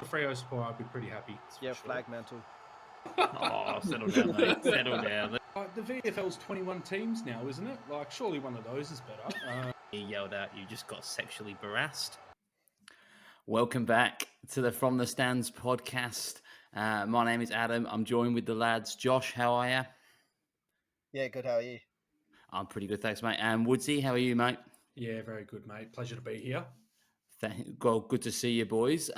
Freo support, I'd be pretty happy. Yeah, flag mantle. Oh, settle down, mate. Settle down. The VFL's 21 teams now, isn't it? Like, surely one of those is better. He yelled out, "You just got sexually harassed." Welcome back to the From the Stands podcast. My name is Adam. I'm joined with the lads. Josh, how are you? Yeah, good. How are you? I'm pretty good, thanks, mate. And Woodsy, how are you, mate? Yeah, very good, mate. Pleasure to be here. Well, good to see you, boys.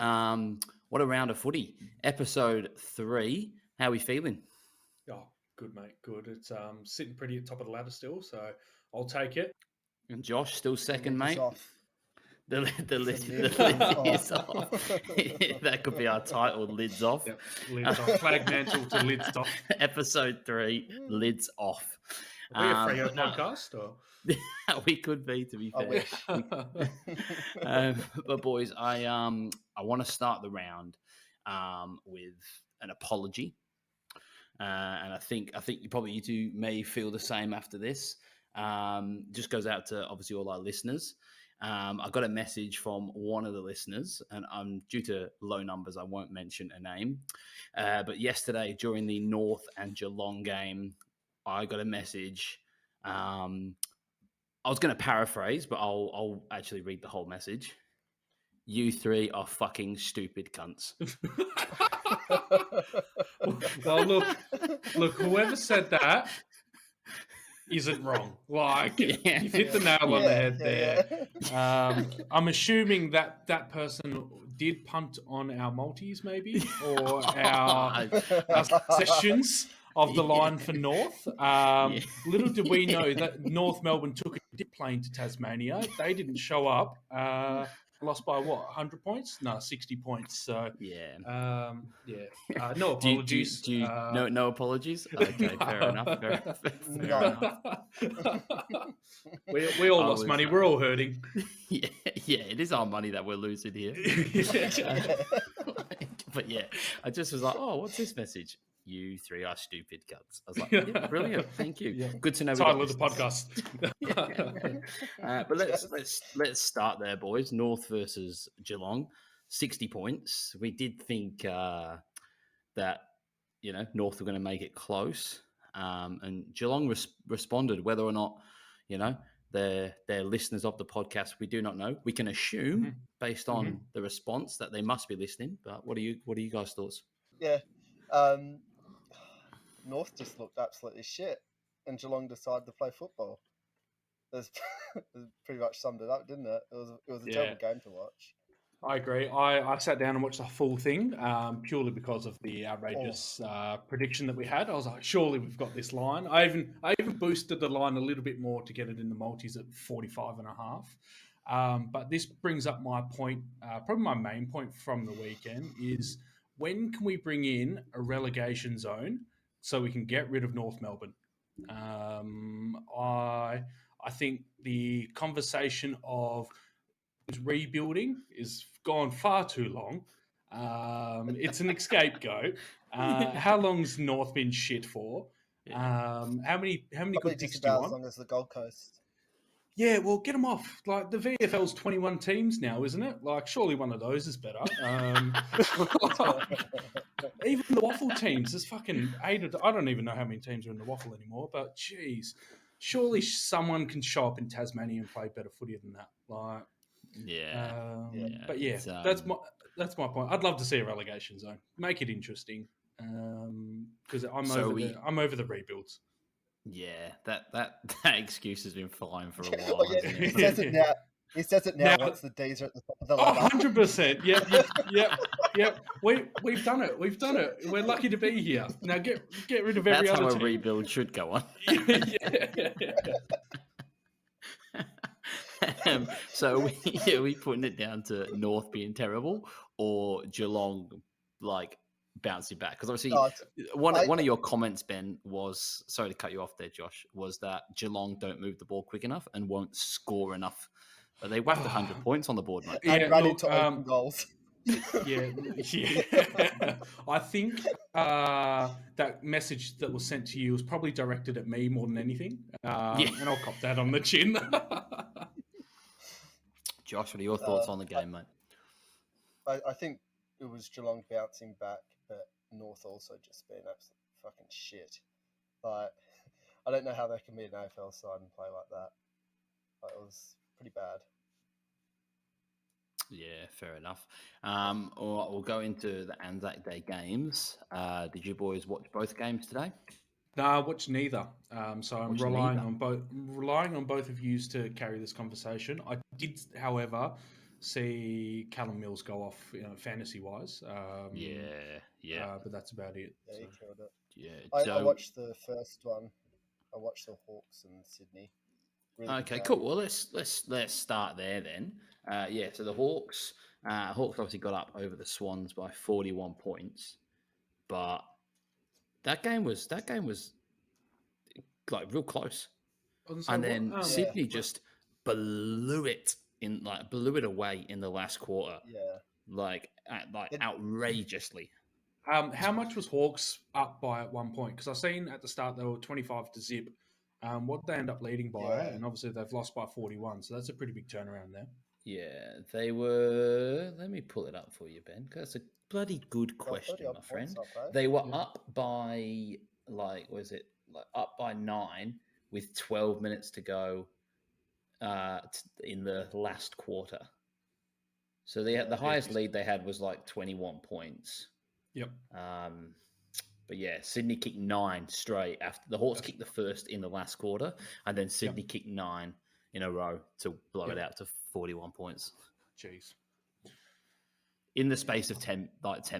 What a round of footy. Episode 3. How are we feeling? Oh, good, mate. Good. It's sitting pretty at top of the ladder still, so I'll take it. And Josh, still second, mate. Off. The lid is off. That could be our title, Lids Off. Yep. Lids off. Flag mantle to lids off. Episode 3, Lids Off. Are we a Freo podcast? Or? We could be, to be fair. But boys, I want to start the round with an apology, and I think you two may feel the same after this. Just goes out to obviously all our listeners. I got a message from one of the listeners, and due to low numbers, I won't mention a name. But yesterday, during the North and Geelong game, I got a message. I was going to paraphrase, but I'll actually read the whole message. You three are fucking stupid cunts. Well, look, whoever said that isn't wrong. Like, you've hit the nail on the head there. I'm assuming that person did punt on our multis, maybe, or our sessions of the line for North. Little did we know that North Melbourne took a dip plane to Tasmania. They didn't show up. Lost by what, 100 points? No, 60 points. So no apologies. No apologies? Okay, fair enough. Fair enough. We all lost money. We're all hurting. Yeah, it is our money that we're losing here. But yeah, I just was like, oh, what's this message? You three are stupid cunts. I was like, yeah, brilliant. Thank you. Yeah. Good to know. Title of the podcast. But let's start there, boys. North versus Geelong, 60 points. We did think that North were going to make it close, and Geelong responded. Whether or not they're listeners of the podcast, we do not know. We can assume based on the response that they must be listening. But what are you guys' thoughts? Yeah. North just looked absolutely shit, and Geelong decided to play football. It pretty much summed it up, didn't it? It was a terrible game to watch. I agree. I sat down and watched the full thing purely because of the outrageous prediction that we had. I was like, surely we've got this line. I even boosted the line a little bit more to get it in the multis at 45.5. But this brings up my point, probably my main point from the weekend is, when can we bring in a relegation zone so we can get rid of North Melbourne? I think the conversation of rebuilding is gone far too long. It's an scapegoat. How long's North been shit for? How many good picks do you want? As long as the Gold Coast. Yeah, well, get them off. Like, the VFL's 21 teams now, isn't it? Like, surely one of those is better. Even the waffle teams, there's fucking 8. I don't even know how many teams are in the waffle anymore, but geez, surely someone can show up in Tasmania and play better footy than that. Like, but yeah, that's my point. I'd love to see a relegation zone. Make it interesting, because I'm over the rebuilds. Yeah, that excuse has been flying for a while. He says it now. He says it now once the D's are at the top of the ladder. 100%. Yep. We've done it. We're lucky to be here. Now get rid of every other team. That's how a rebuild should go on. So are we putting it down to North being terrible or Geelong bouncing back? Because obviously one of your comments, Ben, was, sorry to cut you off there, Josh, was that Geelong don't move the ball quick enough and won't score enough. But they whacked 100 points on the board, mate. And ran into open goals. Yeah. I think that message that was sent to you was probably directed at me more than anything. And I'll cop that on the chin. Josh, what are your thoughts on the game, mate? I think it was Geelong bouncing back, but North also just being absolute fucking shit. Like, I don't know how they can be an AFL side and play like that. Like, it was pretty bad. Yeah, fair enough. All right, we'll go into the Anzac Day games. Did you boys watch both games today? No, I watched neither. So I'm Watched relying neither. on both of you to carry this conversation. I did, however, see Callum Mills go off, fantasy wise. But that's about it. Yeah, So. he killed it. Yeah. I watched the first one. I watched the Hawks in Sydney. Really good Okay, game. cool. Well, let's start there then. So the Hawks obviously got up over the Swans by 41 points, but that game was like real close. And then Sydney just blew it away in the last quarter. Yeah, like outrageously. How much was Hawks up by at one point? Because I seen at the start they were 25-0. What they end up leading by, and obviously they've lost by 41, so that's a pretty big turnaround there. Yeah, they were. Let me pull it up for you, Ben, because that's a bloody good question, my friend. They were up by up by 9 with 12 minutes to go in the last quarter. So the highest lead they had was like 21 points. Yep. But yeah, Sydney kicked 9 straight after the Hawks kicked the first in the last quarter, and then Sydney kicked 9 in a row to blow it out to 41 points. Jeez. In the space of 10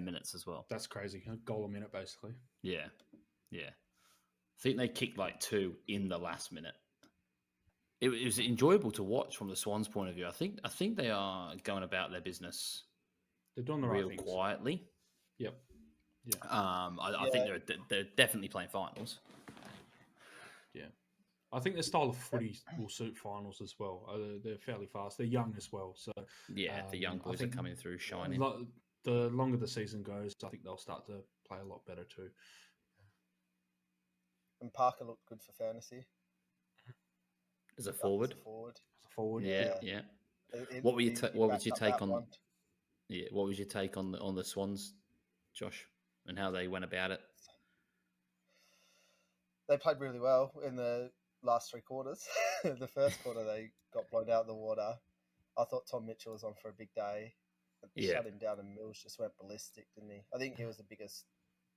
minutes as well. That's crazy. A goal a minute, basically. Yeah. I think they kicked like 2 in the last minute. It was enjoyable to watch from the Swans' point of view. I think they are going about their business. They're doing the right things. Quietly. Yep. Yeah. I think they're definitely playing finals. Yeah. I think their style of footy will suit finals as well. They're fairly fast. They're young as well. So yeah, the young boys are coming through shining. The longer the season goes, I think they'll start to play a lot better too. And Parker looked good for fantasy. As a forward. Yeah. What was your take on? Yeah, what was your take on the Swans, Josh, and how they went about it? They played really well in the last 3 quarters. The first quarter they got blown out of the water. I thought Tom Mitchell was on for a big day. Shut him down, and Mills just went ballistic, didn't he? I think he was the biggest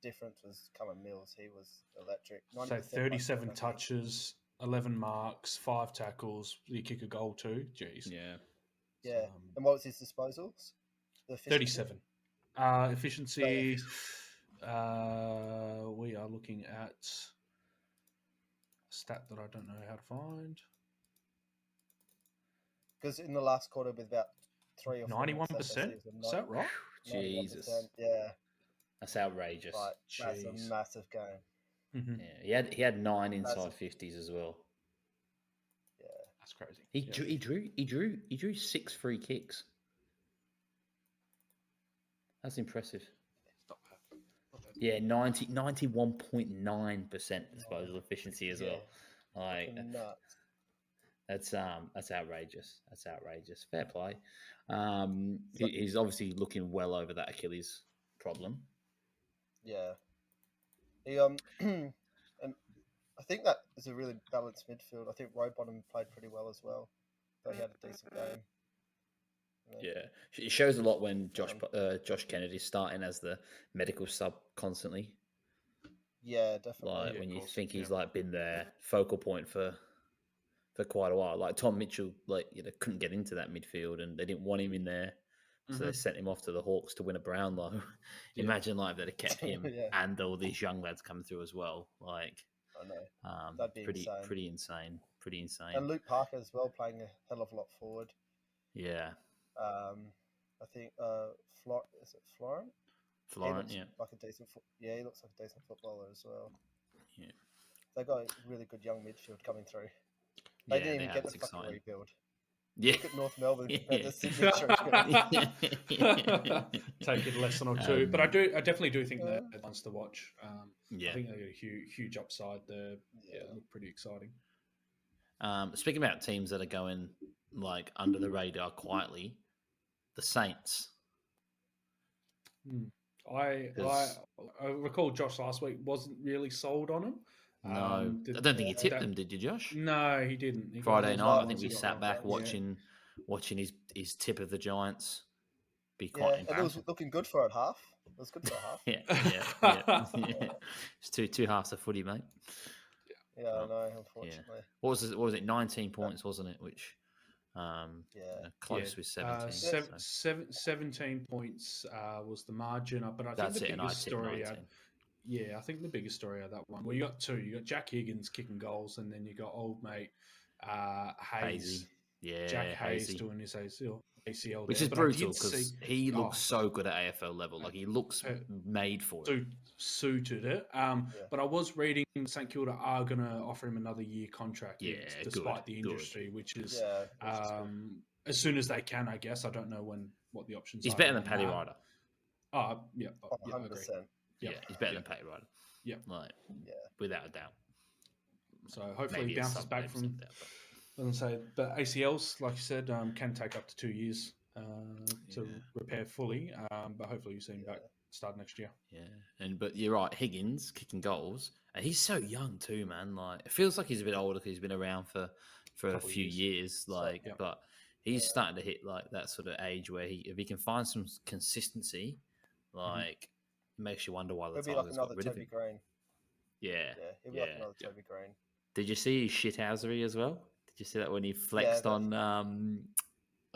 difference was coming Mills. He was electric. So 37 touches, 11 marks, 5 tackles. You kick a goal too. Jeez. Yeah. Yeah. And what was his disposals? 37. Efficiency. We are looking at a stat that I don't know how to find. Because in the last quarter, with about 3 or 4 91%. Is that right? Jesus. Yeah. That's outrageous. Like, that's a massive game. Mm-hmm. Yeah, he had 9 inside 50s as well. Yeah, that's crazy. He drew 6 free kicks. That's impressive. Yeah, 91.9% disposal efficiency as well. Like nuts. That's outrageous. That's outrageous. Fair play. He's obviously looking well over that Achilles problem. Yeah. He and I think that is a really balanced midfield. I think Rowbottom played pretty well as well. So he had a decent game. Yeah, it shows a lot when Josh Kennedy's starting as the medical sub constantly. Yeah, definitely. Like when you think he's like been their focal point for quite a while. Like Tom Mitchell, couldn't get into that midfield, and they didn't want him in there, so they sent him off to the Hawks to win a Brownlow. Imagine if they'd have kept him and all these young lads coming through as well. Like, I know that'd be pretty insane. And Luke Parker as well, playing a hell of a lot forward. Yeah. I think is it Florent? Florent, yeah. Like a decent he looks like a decent footballer as well. Yeah. They got a really good young midfield coming through. They didn't even get the fucking rebuild. Yeah. Look at North Melbourne compared to Sydney. Take it a lesson or two. But I definitely do think they're ones to watch. I think they got a huge upside there. Yeah, look pretty exciting. Speaking about teams that are going like under the radar quietly, the Saints. I recall Josh last week wasn't really sold on him. No, I don't think he tipped them, did you, Josh? No, he didn't. He Friday night, I think he we got sat wrong. back watching his tip of the Giants be quite and it was embarrassing. looking good for a half. It was good for a half. yeah. It's two halves of footy, mate. Yeah, I know. Unfortunately, What was it? 19 points, wasn't it? Which, close with 17. 17 points was the margin, but I think That's the it, and I biggest tipped story. 19. I think the biggest story of that one. Well, you got two. You got Jack Higgins kicking goals, and then you got old mate Hayes. Jack Hayes doing his ACL, which is brutal because he looks so good at AFL level. Like he looks made for it. Suited it. But I was reading St Kilda are going to offer him another year contract, despite the injury, which is as soon as they can, I guess. I don't know what the options are. He's better than Paddy Ryder. 100%. Yeah, he's better than Paddy Ryder. Yeah, without a doubt. So hopefully he bounces back from. But ACLs, like you said, can take up to 2 years to repair fully. But hopefully you see him back start next year. Yeah, but you're right. Higgins kicking goals, and he's so young too, man. Like it feels like he's a bit older because he's been around for a few years. But he's starting to hit like that sort of age where if he can find some consistency, it makes you wonder why the Tigers got rid of him. Green. Yeah, he'll be like another Toby Green. Did you see his shithousery as well? Did you see that when he flexed on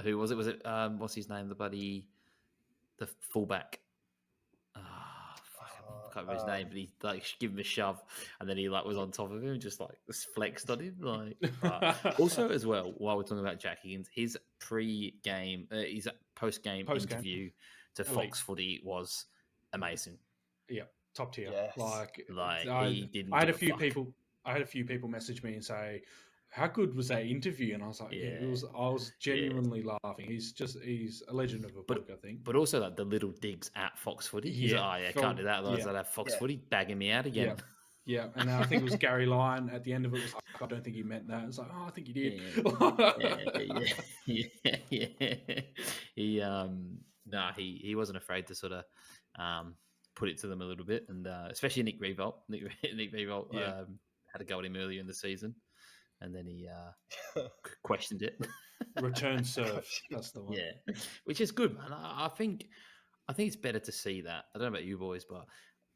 who was it? Was it what's his name? The fullback. I can't remember his name, but he gave him a shove, and then he was on top of him, and just flexed on him. But also as well, while we're talking about Jack Higgins, his his post-game interview to Fox Footy was amazing. Yeah, top tier. Yes. He didn't. I had a few people message me and say, "How good was that interview?" And I was like, I was genuinely laughing. He's a legend of a book, I think. But also the little digs at Fox Footy. He's can't do that. Otherwise, I'd have Fox Footy bagging me out again. Yeah, and I think it was Gary Lyon at the end of it was like, I don't think he meant that. It's like, I think he did. He wasn't afraid to sort of put it to them a little bit, and especially Nick Revolt. Nick Revolt had a go at him earlier in the season, and then he questioned it. Return serve. That's the one. Yeah, which is good, man. I think it's better to see that. I don't know about you boys, but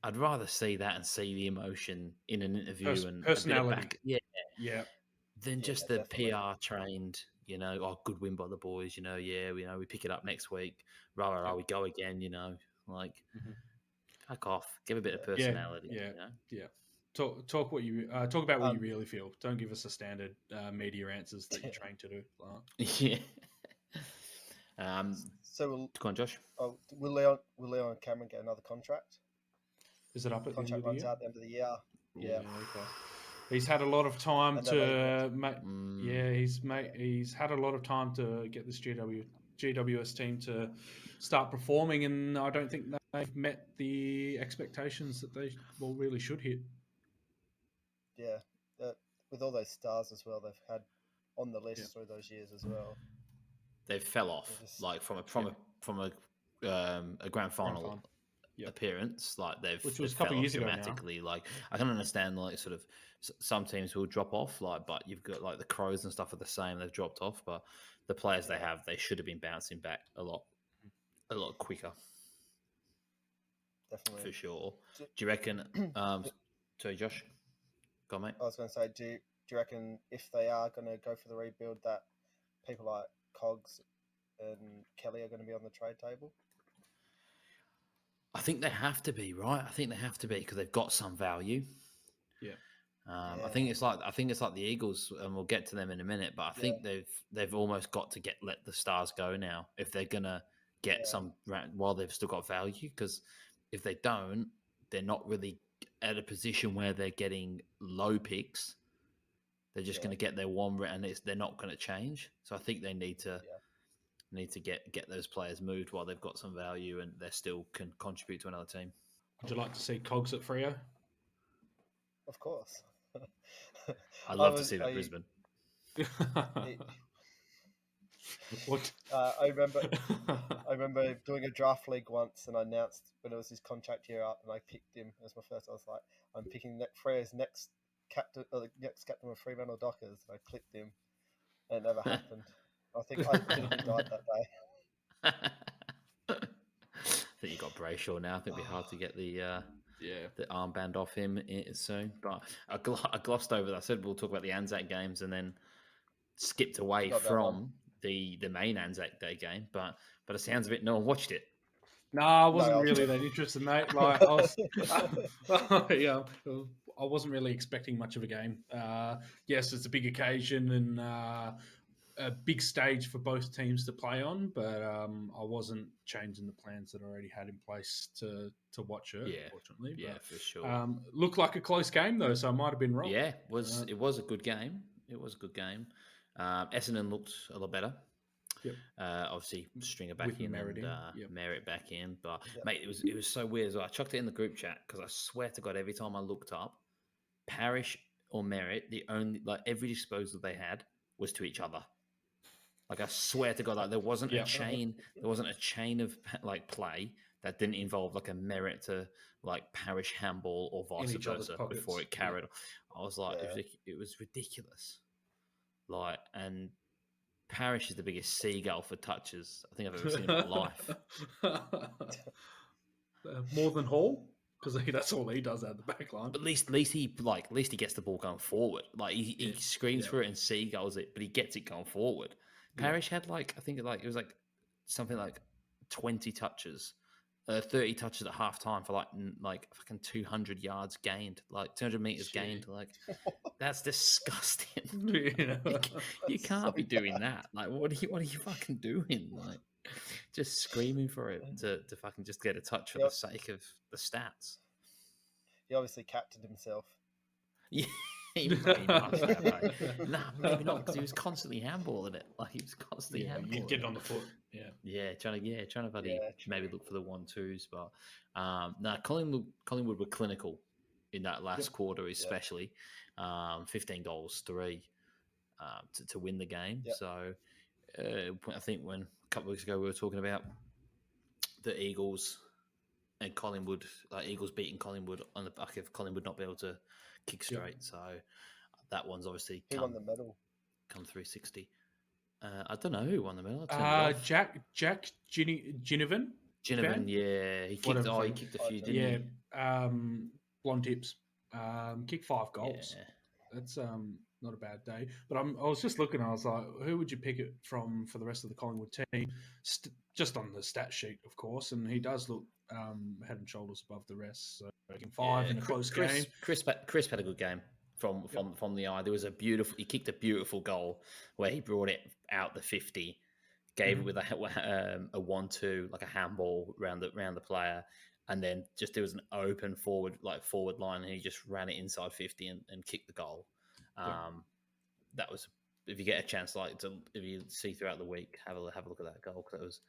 I'd rather see that and see the emotion in an interview and personality. Than just the PR trained. Good win by the boys. We pick it up next week. We go again. Fuck off. Give a bit of personality. Yeah. Talk what you talk about what you really feel. Don't give us the standard media answers that you're trained to do. So go on, Josh. Will Leon Cameron get another contract? Is it up at the end of the year? Contract runs out at the end of the year. Yeah. Okay. He's had a lot of time to make. He's had a lot of time to get this GWS team to start performing, and I don't think they've met the expectations that they really should hit. Yeah, with all those stars as well, they've had on the list through those years as well. They fell off from a grand final appearance. Which was a couple of years ago dramatically. I can understand sort of some teams will drop off, but you've got the Crows and stuff are the same. They've dropped off, but the players they should have been bouncing back a lot quicker. Definitely, for sure. Do you reckon? Sorry, Josh. Go on, mate. I was going to say, do you reckon if they are going to go for the rebuild, that people like Cogs and Kelly are going to be on the trade table? I think they have to be, right? I think they have to be because they've got some value. Yeah. I think it's like the Eagles, and we'll get to them in a minute. But I think they've almost got to let the Stars go now if they're gonna get some while they've still got value. Because if they don't, they're not really at a position where they're getting low picks. They're just going to get their one, and they're not going to change. So I think they need to get those players moved while they've got some value and they still can contribute to another team. Would you like to see Cogs at Freo? Of course. I'd love to see that Brisbane. What? I remember doing a draft league once, and I announced when it was his contract year up, and I picked him as my first. I was like, I'm picking Freya's next captain of Fremantle Dockers, and I clicked him, and it never happened. I think he died that day. I think you got Brayshaw now. I think it'd be hard to get the Yeah. armband off him soon. But I glossed over that. I said we'll talk about the Anzac games and then skipped away Forgot that one. from the main Anzac Day game. But it sounds a bit no one watched it. No, I wasn't No, really that interested, mate. Like I was, yeah, I wasn't really expecting much of a game. Yes, it's a big occasion and a big stage for both teams to play on, but I wasn't changing the plans that I already had in place to watch it. Yeah. Unfortunately, Yeah, but, for sure. looked like a close game though, so I might have been wrong. Yeah, it was a good game. It was a good game. Essendon looked a lot better. Yep. Obviously, Stringer back With in Merritt and in, yep. Merritt back in. But Yep. mate, it was so weird as well. I chucked it in the group chat because I swear to God, every time I looked up, Parrish or Merritt, the only every disposal they had was to each other. Like I swear to God, like there wasn't a chain. There wasn't a chain of play that didn't involve like a Merritt to Parrish handball or vice versa before it carried. I was like, it was ridiculous. And Parrish is the biggest seagull for touches I think I've ever seen in my life. More than Hall, because that's all he does out the back line. But at least he gets the ball going forward. Like he screams for it and seagulls it, but he gets it going forward. Parrish had I think it was something like 20 touches, 30 touches at halftime for fucking 200 yards gained, 200 meters gained. That's disgusting. You can't be doing that. What are you fucking doing? Just screaming for it to fucking just get a touch for the sake of the stats. He obviously captained himself. Yeah, he must have, mate. Nah, maybe not, because he was constantly handballing it. He was constantly handballing. You get on the foot. Yeah, trying to maybe look for the 1-2s, but Collingwood were clinical in that last quarter, especially 15 goals, 3 to win the game. Yep. So I think when a couple of weeks ago we were talking about the Eagles and Collingwood, Eagles beating Collingwood on the back of Collingwood not be able to kick straight. Yep. So that one's obviously won the medal. Come 360. I don't know who won the medal. Jack Ginnivan. Ginnivan, yeah. He kicked a few, didn't he? Yeah. Blonde tips. Kicked 5 goals. Yeah. That's not a bad day. But I was just looking, I was like, who would you pick it from for the rest of the Collingwood team? Just on the stat sheet, of course. And he does look head and shoulders above the rest. So making 5 in a close game. Chris had a good game. From the eye, there was he kicked a beautiful goal where he brought it out the 50, gave it with a 1-2, like a handball round the player, and then just there was an open forward line, and he just ran it inside 50 and kicked the goal. That was, if you get a chance, if you see throughout the week, have a look at that goal, because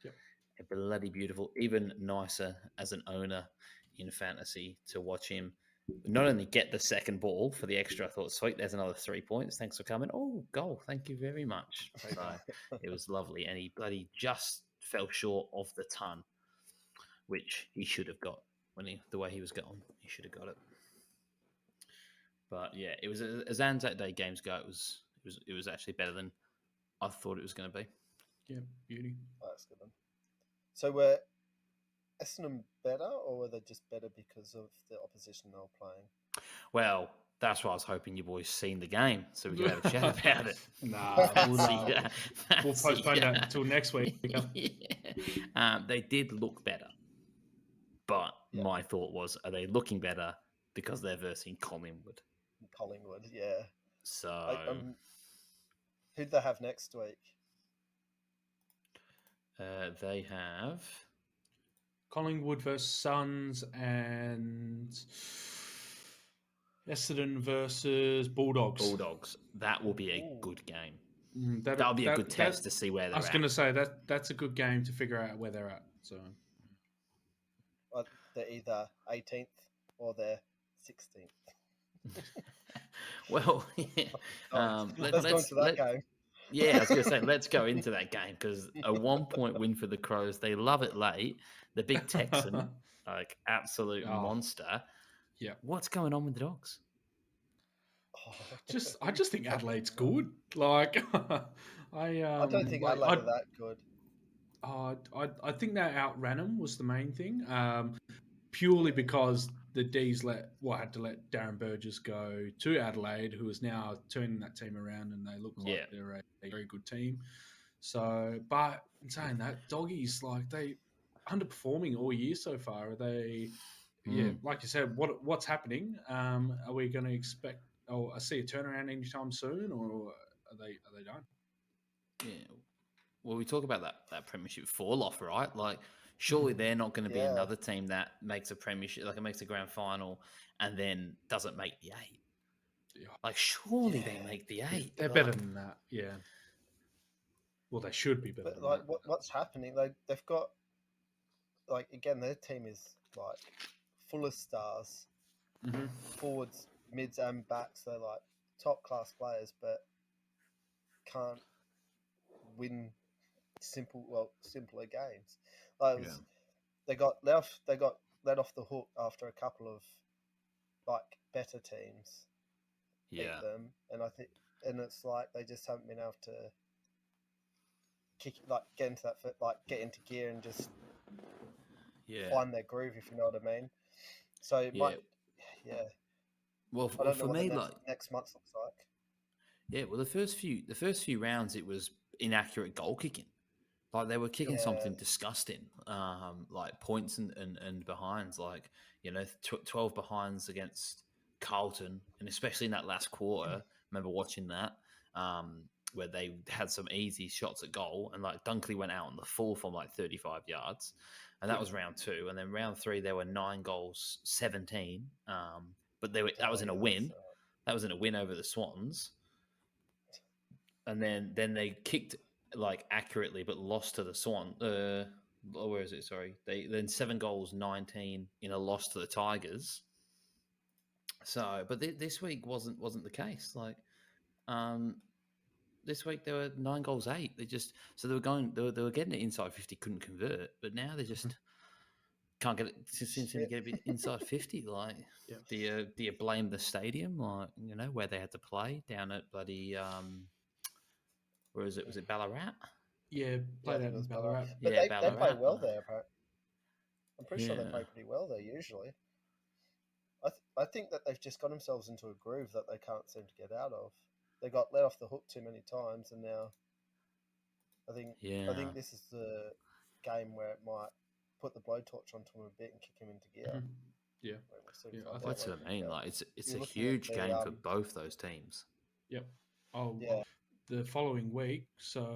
it was bloody beautiful. Even nicer as an owner in fantasy to watch him not only get the second ball for the extra. I thought, sweet, there's another 3 points. Thanks for coming. Oh, goal. Thank you very much. So it was lovely. And he bloody just fell short of the ton, which he should have got the way he was going. He should have got it. But yeah, it was as Anzac Day games go. It was actually better than I thought it was going to be. Yeah, beauty. Oh, that's good one. So were Essendon better, or were they just better because of the opposition they were playing? Well, that's why I was hoping you boys seen the game, so we could have a chat about it. We'll postpone that until next week. They did look better, but my thought was, are they looking better because they're versing Collingwood? Collingwood, yeah. So who'd they have next week? They have Collingwood versus Suns and Essendon versus Bulldogs. That will be a good game. That'll be a good test to see where they're at. I was going to say that's a good game to figure out where they're at. So they're either 18th or they're 16th. Well, let's go into that game. Yeah, I was going to say, let's go into that game because a 1-point win for the Crows. They love it late. The big Texan, like absolute monster. Yeah. What's going on with the Dogs? I just think Adelaide's good. Like, I don't think Adelaide are that good. I think they outran them was the main thing. Purely because the D's had to let Darren Burgess go to Adelaide, who is now turning that team around, and they look like they're a very good team. So, but in saying that, Doggies, like, they underperforming all year so far. Are they? Yeah, like you said, what's happening? Are we going to expect? Oh, I see a turnaround anytime soon, or are they done? Yeah. Well, we talk about that premiership fall off, right? Like, surely they're not going to be another team that makes a premiership, like it makes a grand final, and then doesn't make the 8. Yeah. Like, surely they make the 8. They're better than that. Yeah. Well, they should be better. But like, what's happening? They've got, like, again, their team is like full of stars, forwards, mids, and backs. They're like top class players, but can't win simpler games. Like, they got let off the hook after a couple of like better teams beat them, and I think, and it's like they just haven't been able to get into that get into gear and just find their groove, if you know what I mean. So it might, Well, I don't for know what me, the next month looks like. Yeah, well, the first few rounds, it was inaccurate goal kicking. Like, they were kicking something disgusting, like points and behinds, like, 12 behinds against Carlton, and especially in that last quarter. I remember watching that, where they had some easy shots at goal, and like Dunkley went out on the full from like 35 yards, and that was round 2. And then round 3, there were 9 goals, 17, but that was in a win. That was in a win over the Swans. And then they kicked like accurately, but lost to the Swan. Where is it? Sorry, they then 7 goals, 19 in a loss to the Tigers. So, but this week wasn't the case. Like, this week there were 9 goals, 8. They were getting it inside 50, couldn't convert. But now they just can't get it. Seem to get it inside 50. Like, do you blame the stadium? Like, where they had to play down at bloody where is it? Was it Ballarat? Yeah, played out in Ballarat. But they play well there, apparently. I'm pretty sure they play pretty well there usually. I think that they've just got themselves into a groove that they can't seem to get out of. They got let off the hook too many times, and now I think this is the game where it might put the blowtorch onto him a bit and kick him into gear. That's what I mean. Like, it's a huge game for both those teams. Yep. The following week. So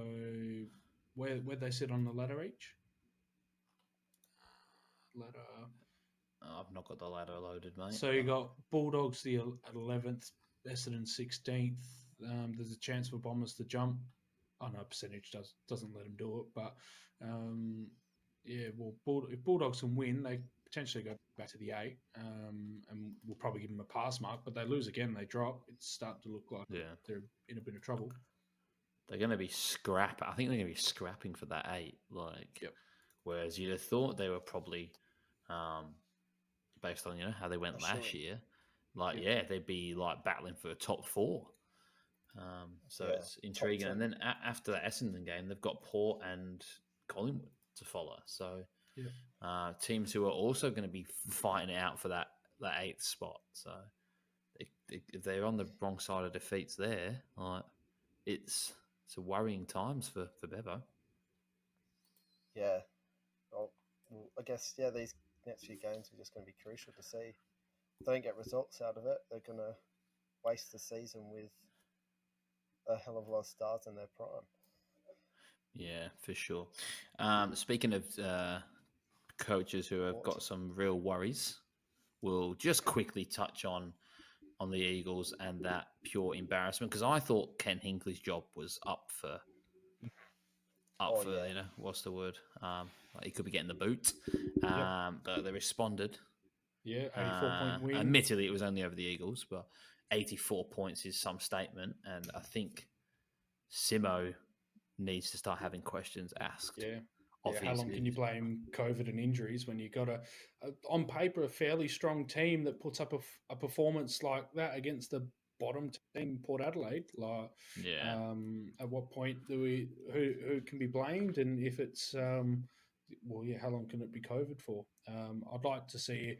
where they sit on the ladder each? Ladder. I've not got the ladder loaded, mate. So you got Bulldogs the 11th, Essendon 16th. There's a chance for Bombers to jump. Oh no, percentage doesn't let them do it, but if Bulldogs can win, they potentially go back to the 8, and we'll probably give them a pass mark. But they lose again, they drop. It's starting to look like they're in a bit of trouble. They're going to be scrapping. I think they're going to be scrapping for that 8. Like, whereas you'd have thought they were probably, based on how they went last year, like they'd be like battling for a top 4. So it's intriguing. And then after the Essendon game, they've got Port and Collingwood to follow. So teams who are also going to be fighting it out for that 8th spot. So if they're on the wrong side of defeats there, like, it's a worrying times for Bevo. Yeah. Well, I guess, these next few games are just going to be crucial to see. If they don't get results out of it, they're going to waste the season with a hell of a lot of stars in their prime. Yeah, for sure. Speaking of coaches who have got some real worries, we'll just quickly touch on the Eagles and that pure embarrassment, because I thought Ken Hinkley's job was up for what's the word? He could be getting the boot, but they responded. Yeah, 84-point win. Admittedly, it was only over the Eagles, but 84 points is some statement, and I think Simo needs to start having questions asked. Yeah. Of How long can you blame COVID and injuries when you got on paper, a fairly strong team that puts up a performance like that against the bottom team, Port Adelaide? Like, at what point who can be blamed? And if it's, how long can it be COVID for? I'd like to see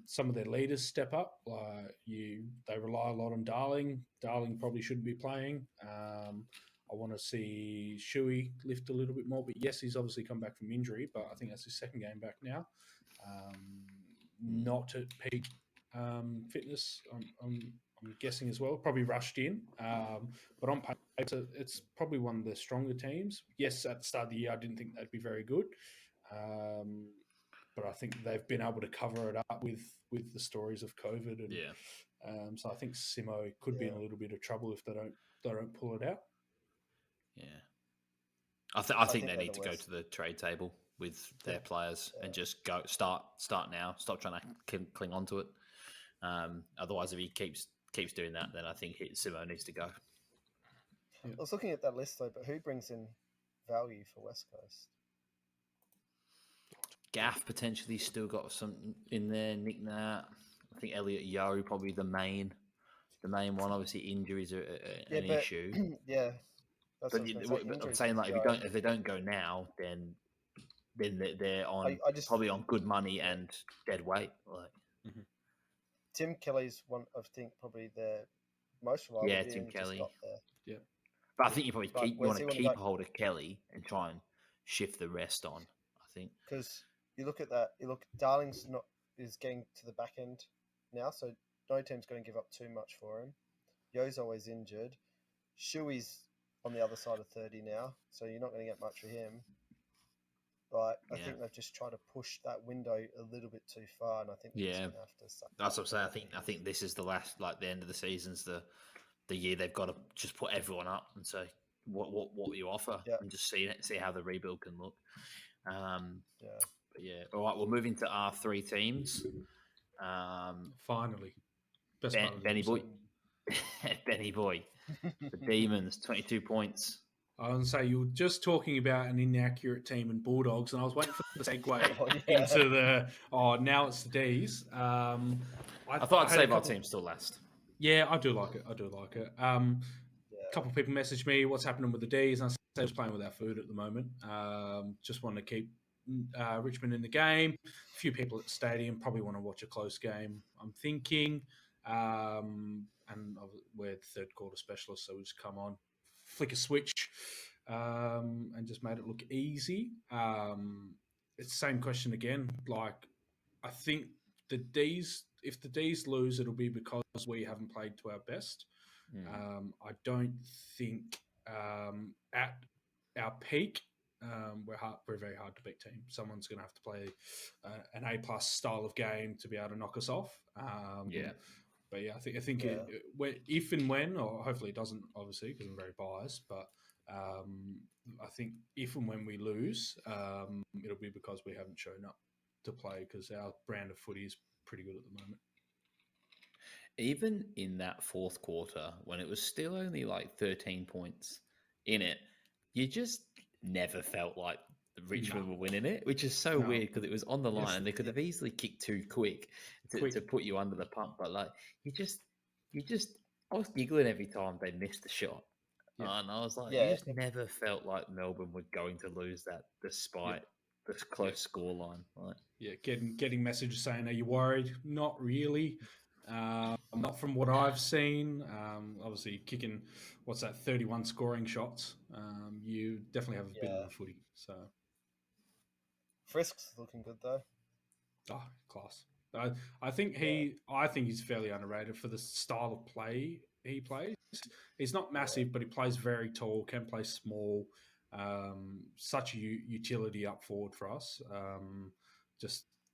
some of their leaders step up. They rely a lot on Darling. Darling probably shouldn't be playing. I want to see Shuey lift a little bit more, but yes, he's obviously come back from injury, but I think that's his second game back now. Not at peak fitness, I'm guessing as well. Probably rushed in, but on paper, it's probably one of the stronger teams. Yes, at the start of the year, I didn't think they'd be very good, but I think they've been able to cover it up with the stories of COVID, and so I think Simo could be in a little bit of trouble if they don't pull it out. Yeah, I think they need to go to the trade table with their players and just go start now. Stop trying to cling on to it. Otherwise, if he keeps doing that, then I think Simo needs to go. Yeah. I was looking at that list though, but who brings in value for West Coast? Gaff potentially still got some in there. Nick Nat, I think Elliot Yeo probably the main one. Obviously, injuries are an issue. Yeah. But I'm saying, like, if they don't go now, then they're on probably on good money and dead weight. Like Tim Kelly's one, I think, probably the most reliable. Yeah, Tim Kelly. Yeah, but I think you probably want to keep hold of Kelly and try and shift the rest on. I think because you look at that, Darling's is getting to the back end now, so no team's going to give up too much for him. Yo's always injured. Shuey's on the other side of 30 now, so you're not going to get much for him. But I think they've just tried to push that window a little bit too far, and I think they're going to have to. That's what I'm saying. I think this is the last, like the end of the season's the year they've got to just put everyone up and say what you offer, and just see how the rebuild can look. But yeah. All right, we'll move into our three teams. Finally, Benny Boy, Benny Boy, the Demons, 22 points. I was going to say, you were just talking about an inaccurate team in Bulldogs, and I was waiting for the segue into now it's the D's. I thought I'd save our team still last. Yeah, I do like it. A couple of people messaged me, what's happening with the D's? And I said, I was playing with our food at the moment. Just want to keep Richmond in the game. A few people at the stadium probably want to watch a close game, I'm thinking. And we're third quarter specialists, so we just come on, flick a switch, and just made it look easy. It's the same question again. Like, I think if the D's lose, it'll be because we haven't played to our best. I don't think at our peak, we're a very hard to beat team. Someone's going to have to play an A+ style of game to be able to knock us off. But yeah, I think if and when, or hopefully it doesn't, obviously, because I'm very biased, but I think if and when we lose, it'll be because we haven't shown up to play, because our brand of footy is pretty good at the moment. Even in that fourth quarter, when it was still only like 13 points in it, you just never felt like Richmond were winning it, which is so weird because it was on the line and they could have easily kicked too quick to put you under the pump. But like, I was giggling every time they missed the shot. And I was like, you just never felt like Melbourne were going to lose that despite the close scoreline. Like, getting messages saying, are you worried? Not really. Not from what I've seen. Obviously, kicking 31 scoring shots. You definitely have a bit of the footy. So Frisk's looking good though. Oh, class. I think he's fairly underrated for the style of play he plays. He's not massive, but he plays very tall, can play small. Such a utility up forward for us.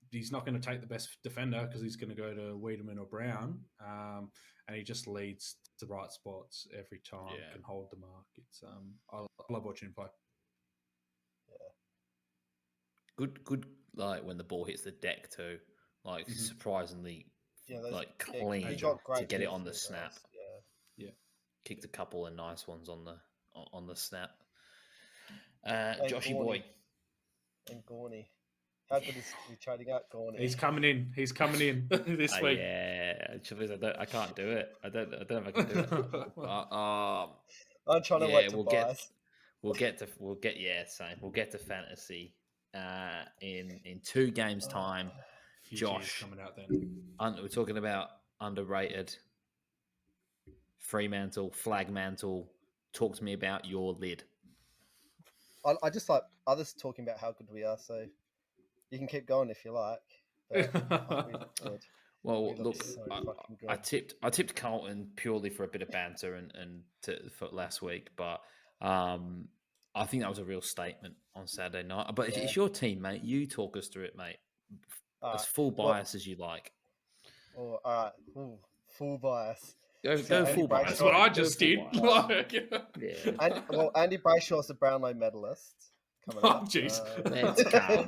He's not going to take the best defender because he's going to go to Wiedemann or Brown, and he just leads to the right spots every time. Can hold the mark. It's I love watching him play. Good. Like when the ball hits the deck too, like surprisingly, like clean to get it on the snap. kicked a couple of nice ones on the snap. And Joshy Gorney. boy. And Gorney. How good is he trading out Gorney? He's coming in. He's coming in this week. Yeah, I can't do it. I don't know if I can do it. But, I'm trying to wait to buy. We'll get same. We'll get to fantasy in 2 games time. Josh coming out then. We're talking about underrated. Fremantle, Flagmantle. Talk to me about your lid. I just like others talking about how good we are, so you can keep going if you like. But we look good. Well, We look look, so fucking good. I tipped Carlton purely for a bit of banter and for last week, but I think that was a real statement on Saturday night. But it's your team, mate. You talk us through it, mate. As full bias as you like. Oh, all right. Ooh, full bias. Go full bias. That's what I just did. Andy Brayshaw's a Brownlow medalist. Coming Oh, up. jeez. Let's calm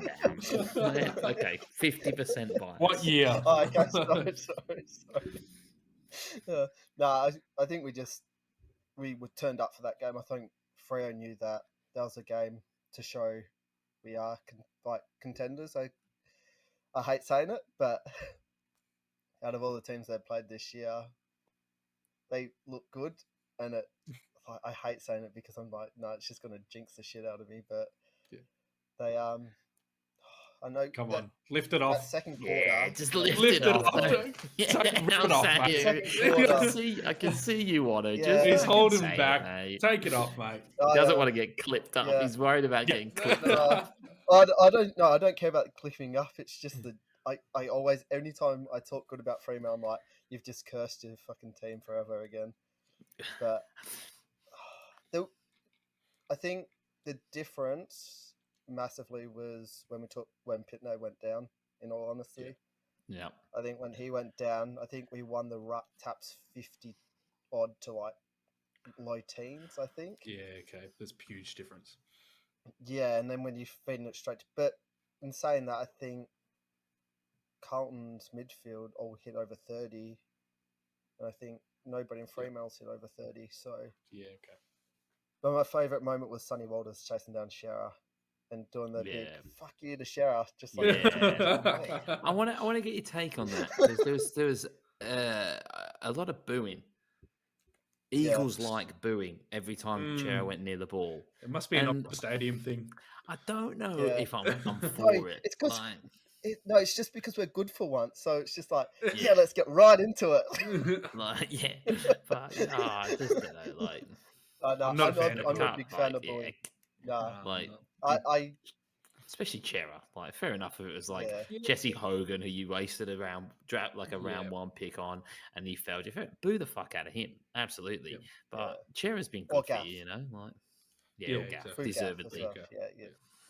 down. Okay, 50% bias. What year? Oh, okay, sorry. No, I think we were turned up for that game. I think Freo knew that was a game to show we are contenders. I hate saying it, but out of all the teams they've played this year, they look good, and I hate saying it because I'm like, no, it's just going to jinx the shit out of me. But they I know. Come on, lift it off. That second quarter, yeah, just lift it it off. I can see you want to. Yeah. Just He's holding say back. It, Take it off, mate. he doesn't want to get clipped up. Yeah. He's worried about getting clipped up. I don't care about clipping up. It's just that I always, anytime I talk good about Fremantle, I'm like, you've just cursed your fucking team forever again. But I think the difference massively was when Pitno went down, in all honesty. Yeah. I think when he went down, I think we won the taps 50 odd to like low teens, I think. Yeah, okay. There's a huge difference. Yeah, and then when you feed it straight but in saying that, I think Carlton's midfield all hit over 30, and I think nobody in Fremantle's hit over 30, so... Yeah, okay. But my favourite moment was Sonny Walters chasing down Shearer and doing the big fuck you to Shearer, just like I want to get your take on that, because there was a lot of booing. Eagles like booing every time Shearer went near the ball. It must be an stadium thing. I don't know if I'm for it. It's because it's just because we're good for once, so it's just like let's get right into it. But I just don't know. Like, I'm not a big fan of booing. I especially Chera. Like, fair enough if it was like Jesse Hogan, who you wasted a round one pick on, and he failed you. Boo the fuck out of him, absolutely. But Chera's been good for you, you know. Like, exactly. Deservedly.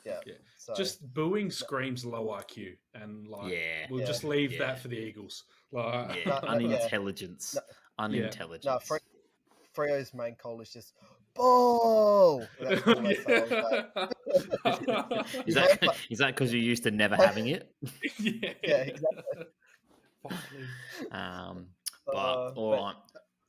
Yeah. So, just booing screams low IQ, and like we'll just leave that for the Eagles. Like, unintelligence. Unintelligence. No, Freo's main call is just ball. That's all they say. Is that because you're used to never having it? Yeah, exactly. But all right.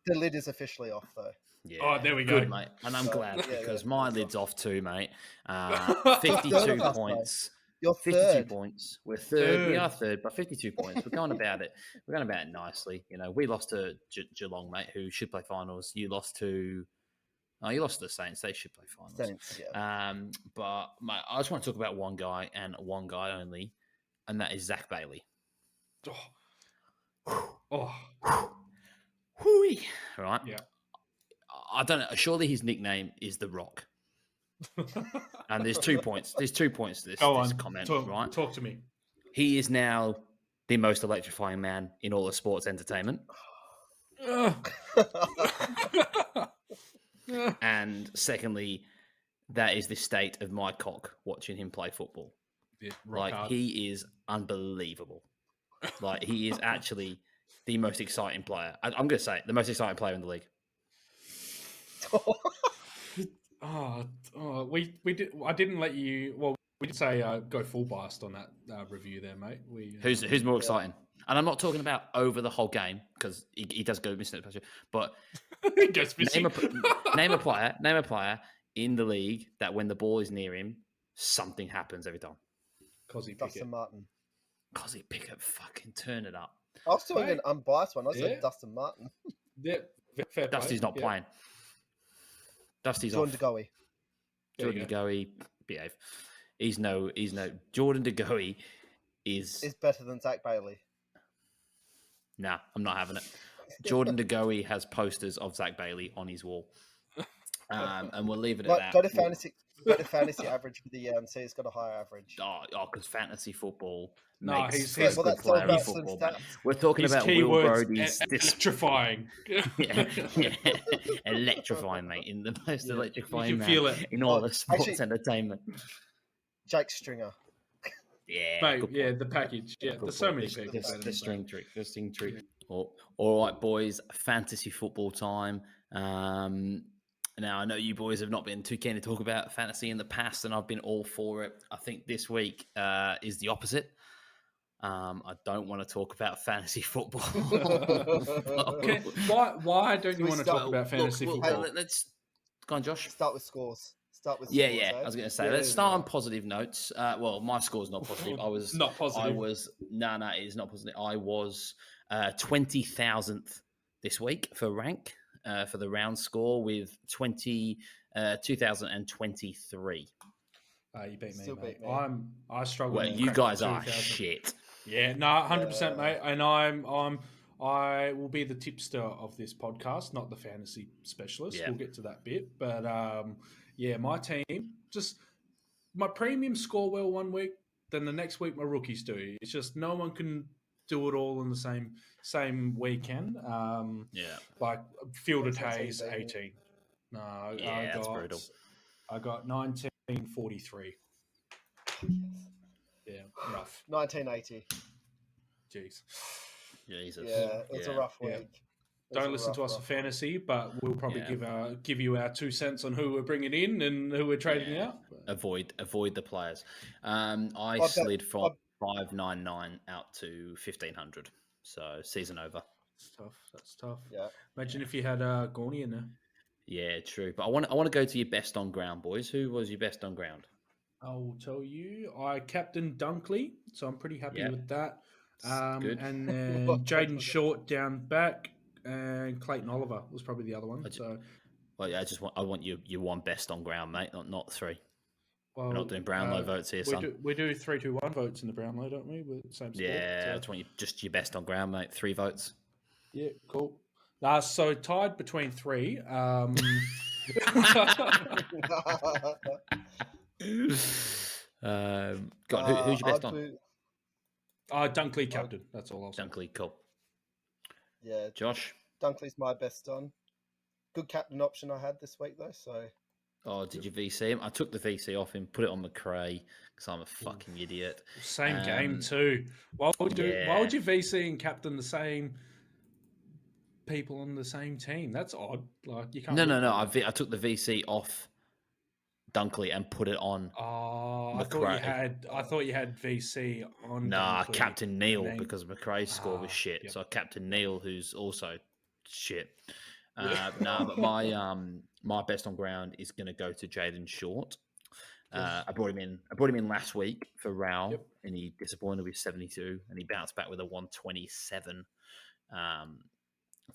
The lid is officially off, though. Yeah. Oh, there we go, mate. And I'm glad because my lid's off too, mate. 52 points. You're 52 points. We're third. We are third, but 52 points. We're going about it. We're going about it nicely. You know, we lost to Geelong, mate, who should play finals. You lost to the Saints. They should play finals. Saints, yeah. But mate, I just want to talk about one guy and one guy only, and that is Zach Bailey. Hooey. Right. Yeah. I don't know. Surely his nickname is The Rock. And there's 2 points. There's 2 points to this comment, right? Talk to me. He is now the most electrifying man in all of sports entertainment. And secondly, that is the state of my cock watching him play football. Yeah, he is unbelievable. Like, he is actually the most exciting player. I'm going to say it, the most exciting player in the league. We did. I didn't let you. Well, We did say go full blast on that review there, mate. Who's more exciting? And I'm not talking about over the whole game because he does go missing, but he goes missing. name a player in the league that when the ball is near him, something happens every time. Cosy Pickett. Dustin Martin. Cosy Pickett, fucking turn it up. I was doing an unbiased one. I said Dustin Martin. Yeah, fair Dusty's play. not playing. Dusty's Jordan off. De Goey. Jordan De Goey, behave. He's no Jordan De Goey is better than Zach Bailey. Nah, I'm not having it. Jordan De Goey has posters of Zach Bailey on his wall. And we'll leave it at that. Go to fantasy average for the see it's got a higher average. Because fantasy football makes he's physical player football. We're talking about Will Brody's electrifying. Electrifying, mate, in the most electrifying you can feel it. in all the sports entertainment. Jake Stringer. Yeah, mate, the package. Yeah, there's so many people. The string trick. All right, boys, fantasy football time. Now, I know you boys have not been too keen to talk about fantasy in the past, and I've been all for it. I think this week is the opposite. I don't want to talk about fantasy football. Okay. Why don't you want to talk about fantasy football? Let's go on, Josh. Start with scores. I was going to say, let's start on positive notes. Well, my score's not positive. I was not positive. It is not positive. I was 20,000th this week for rank for the round score with 2,023. You beat me, Still mate. beat me. I struggle. Well, you guys are shit. Yeah, no, 100%, mate. And I will be the tipster of this podcast, not the fantasy specialist. Yeah. We'll get to that bit, but my team my premium score well one week, then the next week my rookies do. It's just no one can do it all in the same weekend. Like Fielded Hayes, 18. No, that's brutal. I got 1943. Yeah, rough. 1980. Jeez. Jesus. Yeah, it's a rough week. Yeah. Don't listen to us for fantasy, but we'll probably give you our 2 cents on who we're bringing in and who we're trading out. Avoid the players. I slid from 599 out to 1,500. So season over. That's tough. Yeah. Imagine if you had Gorney in there. Yeah, true. But I want to go to your best on ground, boys. Who was your best on ground? I will tell you. I captained Dunkley, so I'm pretty happy with that. Good. And then Jaden Short down back, and Clayton Oliver was probably the other one. I want you one best on ground, mate, not three. Well, we're not doing Brownlow votes here, son. We do 3-2-1 votes in the Brownlow, don't we? With the same sport. Yeah, I just want you just your best on ground, mate. 3 votes. Yeah, cool. So tied between 3. God, who's your best on? Dunkley captain. That's all I'll say. Dunkley, cool. Yeah, Josh. Dunkley's my best on. Good captain option I had this week though. So. Oh, did you VC him? I took the VC off him, put it on McRae because I'm a fucking idiot. Same game too. Why would you VC and captain the same people on the same team? That's odd. Like you can't. No. I took the VC off Dunkley and put it on. Oh, McRae. I thought you had VC on. Nah, Dunkley Captain Neil because McRae's score was shit. Yep. So I Captain Neil, who's also shit. But my best on ground is going to go to Jaden Short. I brought him in last week for Rao, and he disappointed with 72, and he bounced back with a 127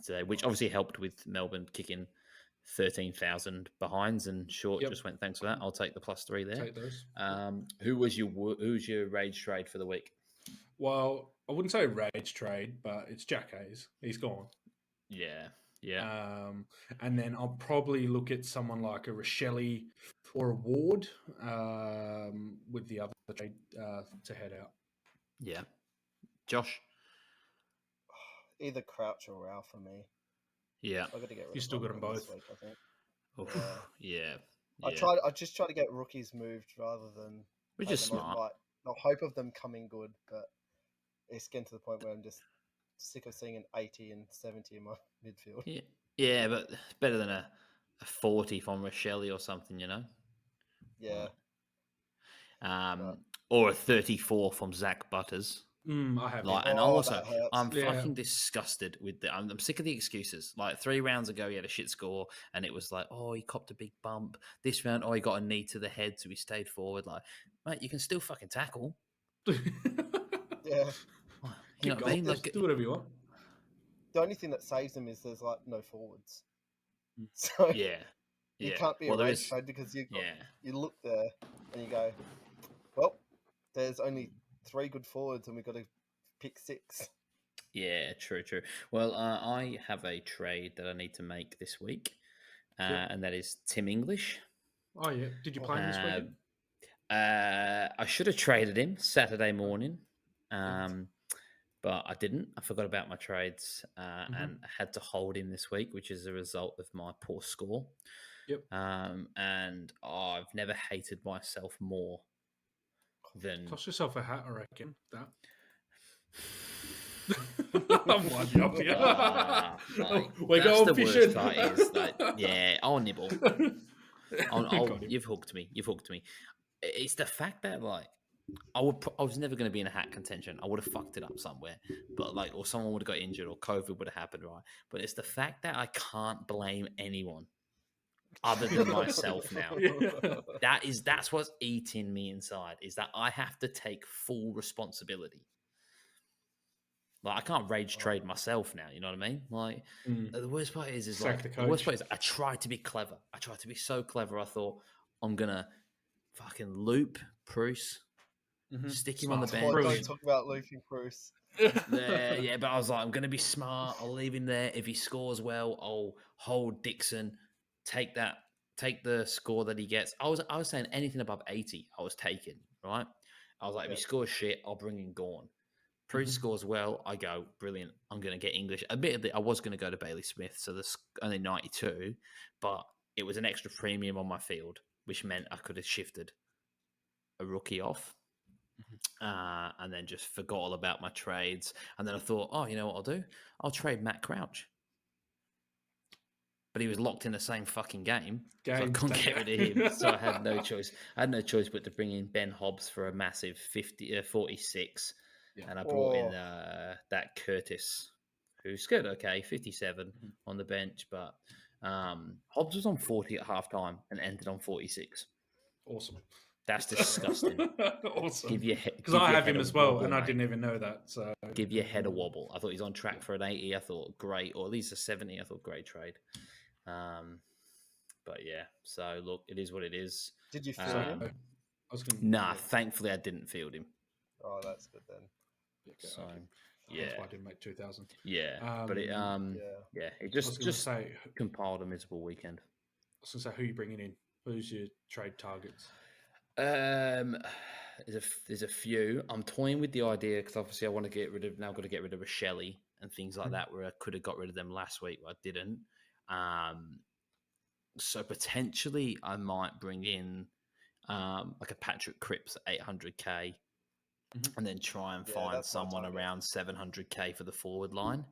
today, which obviously helped with Melbourne kicking 13,000 behinds, and Short just went, thanks for that. I'll take the +3 there. Take those. Who's your rage trade for the week? Well, I wouldn't say rage trade, but it's Jack Hayes. He's gone. Yeah. And then I'll probably look at someone like a Rochelle or a Ward with the other trade to head out. Yeah. Josh? Either Crouch or Rao for me. Yeah. I got to get rid you still got them both. Week, I think. Yeah. I just try to get rookies moved rather than which is smart. Not hope of them coming good, but it's getting to the point where I'm just sick of seeing an 80 and 70 in my midfield. Yeah, but it's better than a 40 from Rochelle or something, you know? Yeah. or a 34 from Zach Butters. I have. Like, Him. and Oh, also, that hurts. I'm Yeah. fucking disgusted with the. I'm sick of the excuses. Like 3 rounds ago, he had a shit score, and it was like, oh, he copped a big bump. This round, oh, he got a knee to the head, so he stayed forward. Like, mate, you can still fucking tackle. Yeah. You know what I mean? Like, do whatever you want. The only thing that saves him is there's like no forwards. Mm. So yeah, you yeah. can't be Well, a there race is- trade because you Yeah, you look there and you go, well, there's only 3 good forwards and we've got to pick 6. yeah. True. Well, I have a trade that I need to make this week, Yep. and that is Tim English. Oh yeah. Did you play him this weekend? I should have traded him Saturday morning, but I didn't. I forgot about my trades and I had to hold him this week, which is a result of my poor score. Yep. And I've never hated myself more than. Toss yourself a hat, I reckon. That. I'm winding up here. We're That's going the fishing. worst part is like, yeah, I'll nibble. Got him. You've hooked me. It's the fact that like I was never going to be in a hat contention. I would have fucked it up somewhere, but like, or someone would have got injured, or COVID would have happened, right? But it's the fact that I can't blame anyone other than myself now. Yeah. That's what's eating me inside. Is that I have to take full responsibility. Like I can't rage trade myself now. You know what I mean? Like the worst part is Sack like the the worst coach. part is I tried to be clever. I tried to be so clever. I thought I'm gonna fucking loop Bruce, stick him on the Smart. bench. Don't talk about looping Bruce. Yeah, but I was like, I'm gonna be smart. I'll leave him there. If he scores well, I'll hold Dixon. Take the score that he gets. I was saying anything above 80, I was taking, right? I was like, if he scores shit, I'll bring in Gorn. Bruce scores well, I go, brilliant. I'm going to get English. Admittedly, I was going to go to Bailey Smith, so there's only 92, but it was an extra premium on my field, which meant I could have shifted a rookie off and then just forgot all about my trades. And then I thought, oh, you know what I'll do? I'll trade Matt Crouch. But he was locked in the same fucking game, so I couldn't get rid of him. So I had no choice. I had no choice but to bring in Ben Hobbs for a massive 46. Yeah. And I brought in that Curtis, who's good, okay, 57 on the bench. But Hobbs was on 40 at halftime and ended on 46. Awesome. That's disgusting. Awesome. Because Because I have him as well, and I didn't even know that. So give your head a wobble. I thought he's on track for an 80. I thought great, or at least a 70. I thought great trade. But yeah, so look, it is what it is. Did you field him? Thankfully I didn't field him. Oh, that's good then. So that's why I didn't make 2,000. Yeah, but it it just compiled a miserable weekend. I was gonna say, who are you bringing in? Who's your trade targets? There's a few. I'm toying with the idea because obviously I want to get rid of a Shelley and things like that, where I could have got rid of them last week, but I didn't. So potentially I might bring in like a Patrick Cripps at 800k, and then try and find someone around 700k for the forward line,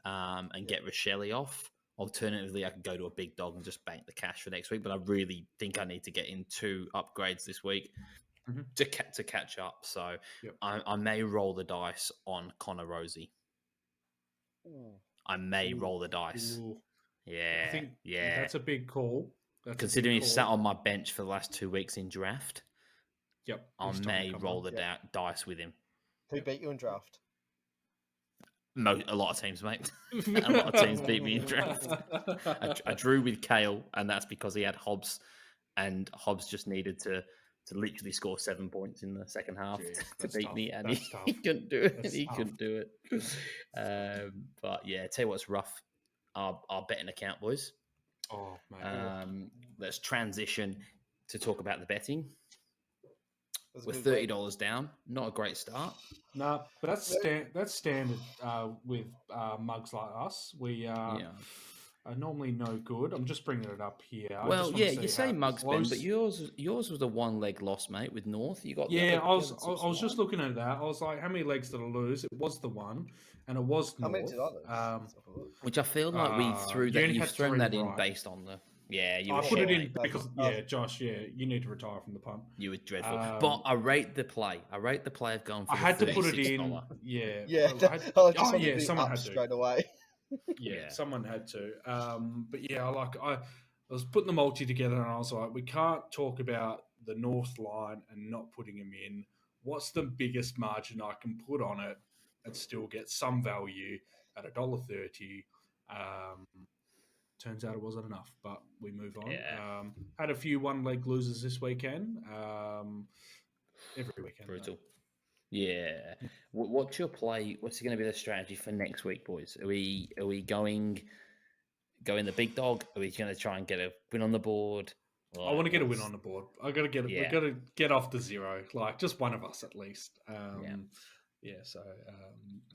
and get Rochelle off. Alternatively, I could go to a big dog and just bank the cash for next week. But I really think I need to get in 2 upgrades this week to catch up. So I may roll the dice on Connor Rosie. I may roll the dice. Yeah, I think that's a big call. Considering he sat on my bench for the last 2 weeks in draft, I may roll the dice with him. Who beat you in draft? A lot of teams, mate. A lot of teams beat me in draft. I drew with Kale, and that's because he had Hobbs, and Hobbs just needed to literally score 7 points in the second half to beat me, and he couldn't do it. Couldn't do it. But yeah, tell you what's rough. Our betting account, boys. Oh man. Let's transition to talk about the betting. We're $30 down. Not a great start. No, but that's standard with mugs like us. We are normally no good. I'm just bringing it up here. Well, you say mugs, Ben, but yours was a 1 leg loss, mate, with North. You got I was just looking at that. I was like, how many legs did I lose? It was the 1, and it was North. How many did I lose? Which I feel like we threw that. You've thrown that in based on the Yeah, you I were put it shit, in mate. because Josh, you need to retire from the punt. You were dreadful. But I rate the play. I rate the play of going for I the had to put it $36. in. Yeah, Yeah, I just wanted to be someone up had to. straight away. Yeah, someone had to. But yeah, I was putting the multi together, and I was like, we can't talk about the North line and not putting him in. What's the biggest margin I can put on it and still get some value at $1.30? Turns out it wasn't enough, but we move on. Yeah. Had a few one-leg losers this weekend. Every weekend. Brutal. Yeah. What's your play? What's going to be the strategy for next week, boys? Are we going the big dog? Are we going to try and get a win on the board? I want to get a win on the board. I got to get it. Yeah. We got to get off the zero. Like just one of us at least. So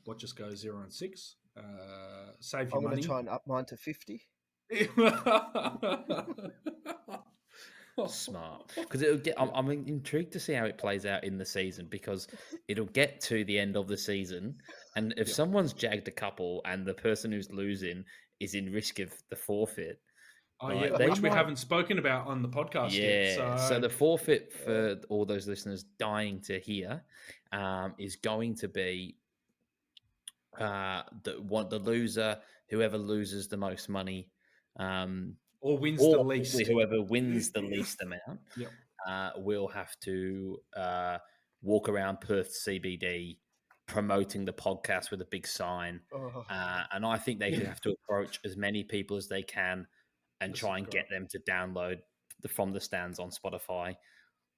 what just go 0 and 6? Save your I'm going money. to try and up mine to 50. Smart, because it'll get. I'm intrigued to see how it plays out in the season, because it'll get to the end of the season, and if someone's jagged a couple and the person who's losing is in risk of the forfeit, which we haven't spoken about on the podcast yet. So the forfeit for all those listeners dying to hear is going to be the loser, whoever loses the most money. Or wins the least. Whoever wins the least amount will have to walk around Perth CBD promoting the podcast with a big sign. And I think they should have to approach as many people as they can and try and get them to download From the Stands on Spotify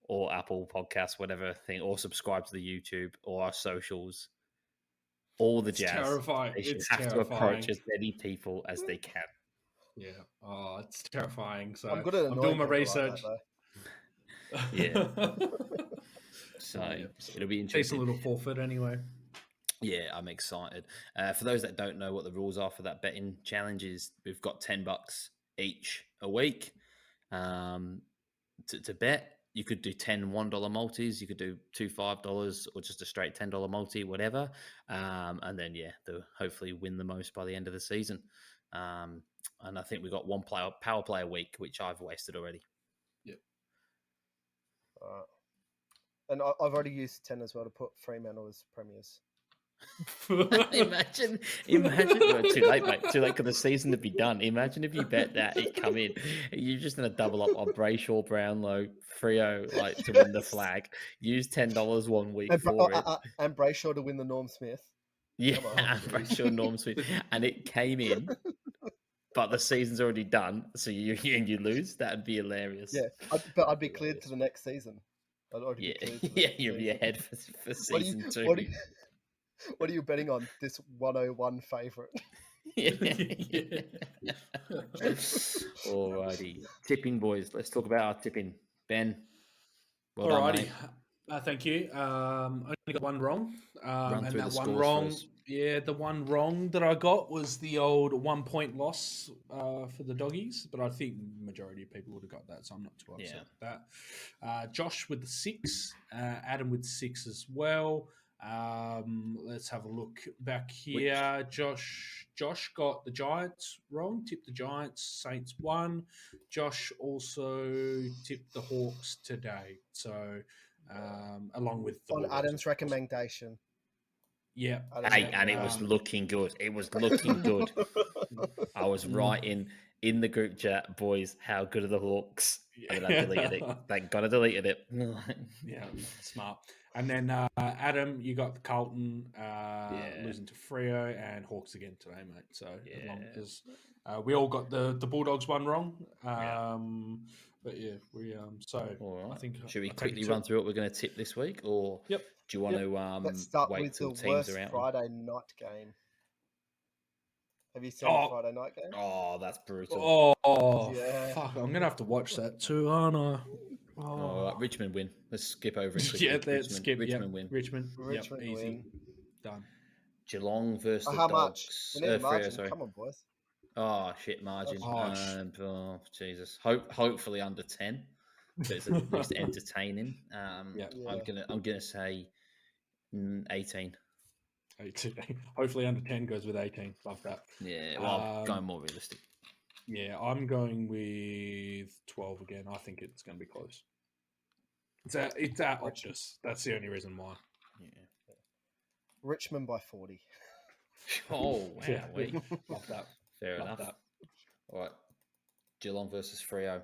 or Apple Podcasts, whatever thing, or subscribe to the YouTube or our socials. All the jazz. Terrifying. They should have to approach as many people as they can. Yeah. Oh, it's terrifying. So I'm good at doing my people research. Like So it'll be interesting. Decent little forfeit anyway. Yeah, I'm excited. For those that don't know what the rules are for that betting challenge, is we've got $10 each a week to bet. You could do 10 $1 multis, you could do two $5, or just a straight $10 multi, whatever. And then they'll hopefully win the most by the end of the season. And I think we got one power play a week, which I've wasted already. Yep. And I've already used 10 as well to put Fremantle as premiers. Imagine. Well, too late, mate. Too late for the season to be done. Imagine if you bet that it come in. You're just going to double up on Brayshaw, Brownlow, Freo, to win the flag. Use $10 1 week for it. And Brayshaw to win the Norm Smith. Yeah, Brayshaw, Norm Smith. And it came in, but the season's already done, so you lose. That'd be hilarious. Yeah, but I'd be cleared to the next season. I'd already be cleared to the you'll be ahead for season 2. What are you betting on? This 101 favourite? Alrighty. Tipping, boys. Let's talk about our tipping. Ben. Well Alrighty. done, Thank you. Only got one wrong. Run and through that the one scores wrong. first. Yeah, the one wrong that I got was the old 1 point loss for the doggies, but I think the majority of people would have got that, so I'm not too upset with that. Josh with the 6, Adam with 6 as well. Let's have a look back here. Josh got the Giants wrong, tipped the Giants, Saints won. Josh also tipped the Hawks today, so along with the on Bulldogs, Adam's recommendation. Yeah. Hey, and it was looking good. It was looking good. I was writing in the group chat, boys, how good are the Hawks? And then I deleted it. Thank God I deleted it. Yeah, smart. And then Adam, you got the Carlton losing to Freo and Hawks again today, mate. So as long as we all got the Bulldogs one wrong. But yeah, we so all right. I think should we quickly run through what we're going to tip this week, or do you want to Let's start wait with till the teams worst are out? Friday night game. Have you seen the Friday night game? Oh, that's brutal. Oh, fuck! I'm gonna have to watch that too, aren't I? Oh, Richmond win. Let's skip over it quickly. Let's skip. Richmond win. Richmond Easy. win. Done. Geelong versus the how Dogs. much? We need a margin. Sorry. Come on, boys. Oh shit, margin. Jesus. Hopefully under 10. So it's at least entertaining. I'm gonna say 18. 18. Hopefully under 10 goes with 18. Love that. Yeah, well, I'm going more realistic. Yeah, I'm going with 12 again. I think it's going to be close. It's at Optus. That's the only reason why. Yeah. Richmond by 40. Oh, wow. Yeah, Wait. love that. Fair Love enough. that. All right. Geelong versus Freo.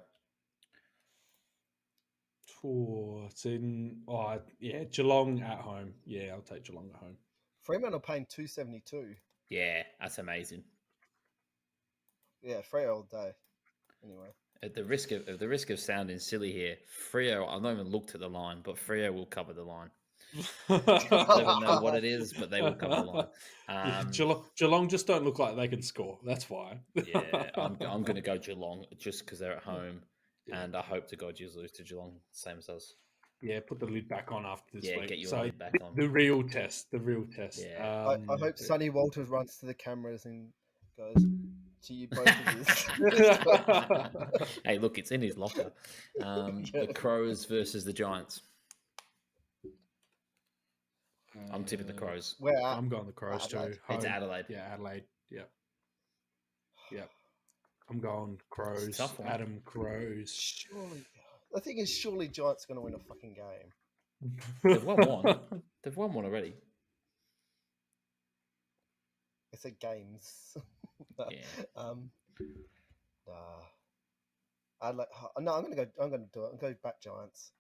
It's in. Oh, yeah, Geelong at home. Yeah, I'll take Geelong at home. Fremantle paying $2.72. Yeah, that's amazing. Yeah, Freo all day. Anyway, At the risk of sounding silly here, Freo. I've not even looked at the line, but Freo will cover the line. I don't even know what it is, but they will cover the line. Yeah, Geelong just don't look like they can score. That's why. Yeah, I'm going to go Geelong just because they're at home, Yeah. and I hope to God you lose to Geelong, same as us. Yeah, put the lid back on after this Yeah, week. get your So lid back on. the real test. Yeah. I hope Sonny Walters runs to the cameras and goes, to you both of you. Hey, look, it's in his locker. The Crows versus the Giants. I'm tipping the Crows. Where at? I'm going the Crows Adelaide. too. It's Home. Adelaide. Yeah, Adelaide. Yep. Yep. I'm going Crows. Tough one. Adam Crows. Surely, the thing is, surely Giants going to win a fucking game. They've won one. They've won one already. I said games. Yeah. Nah. I'm gonna go. I'm gonna do it. I'm going back Giants.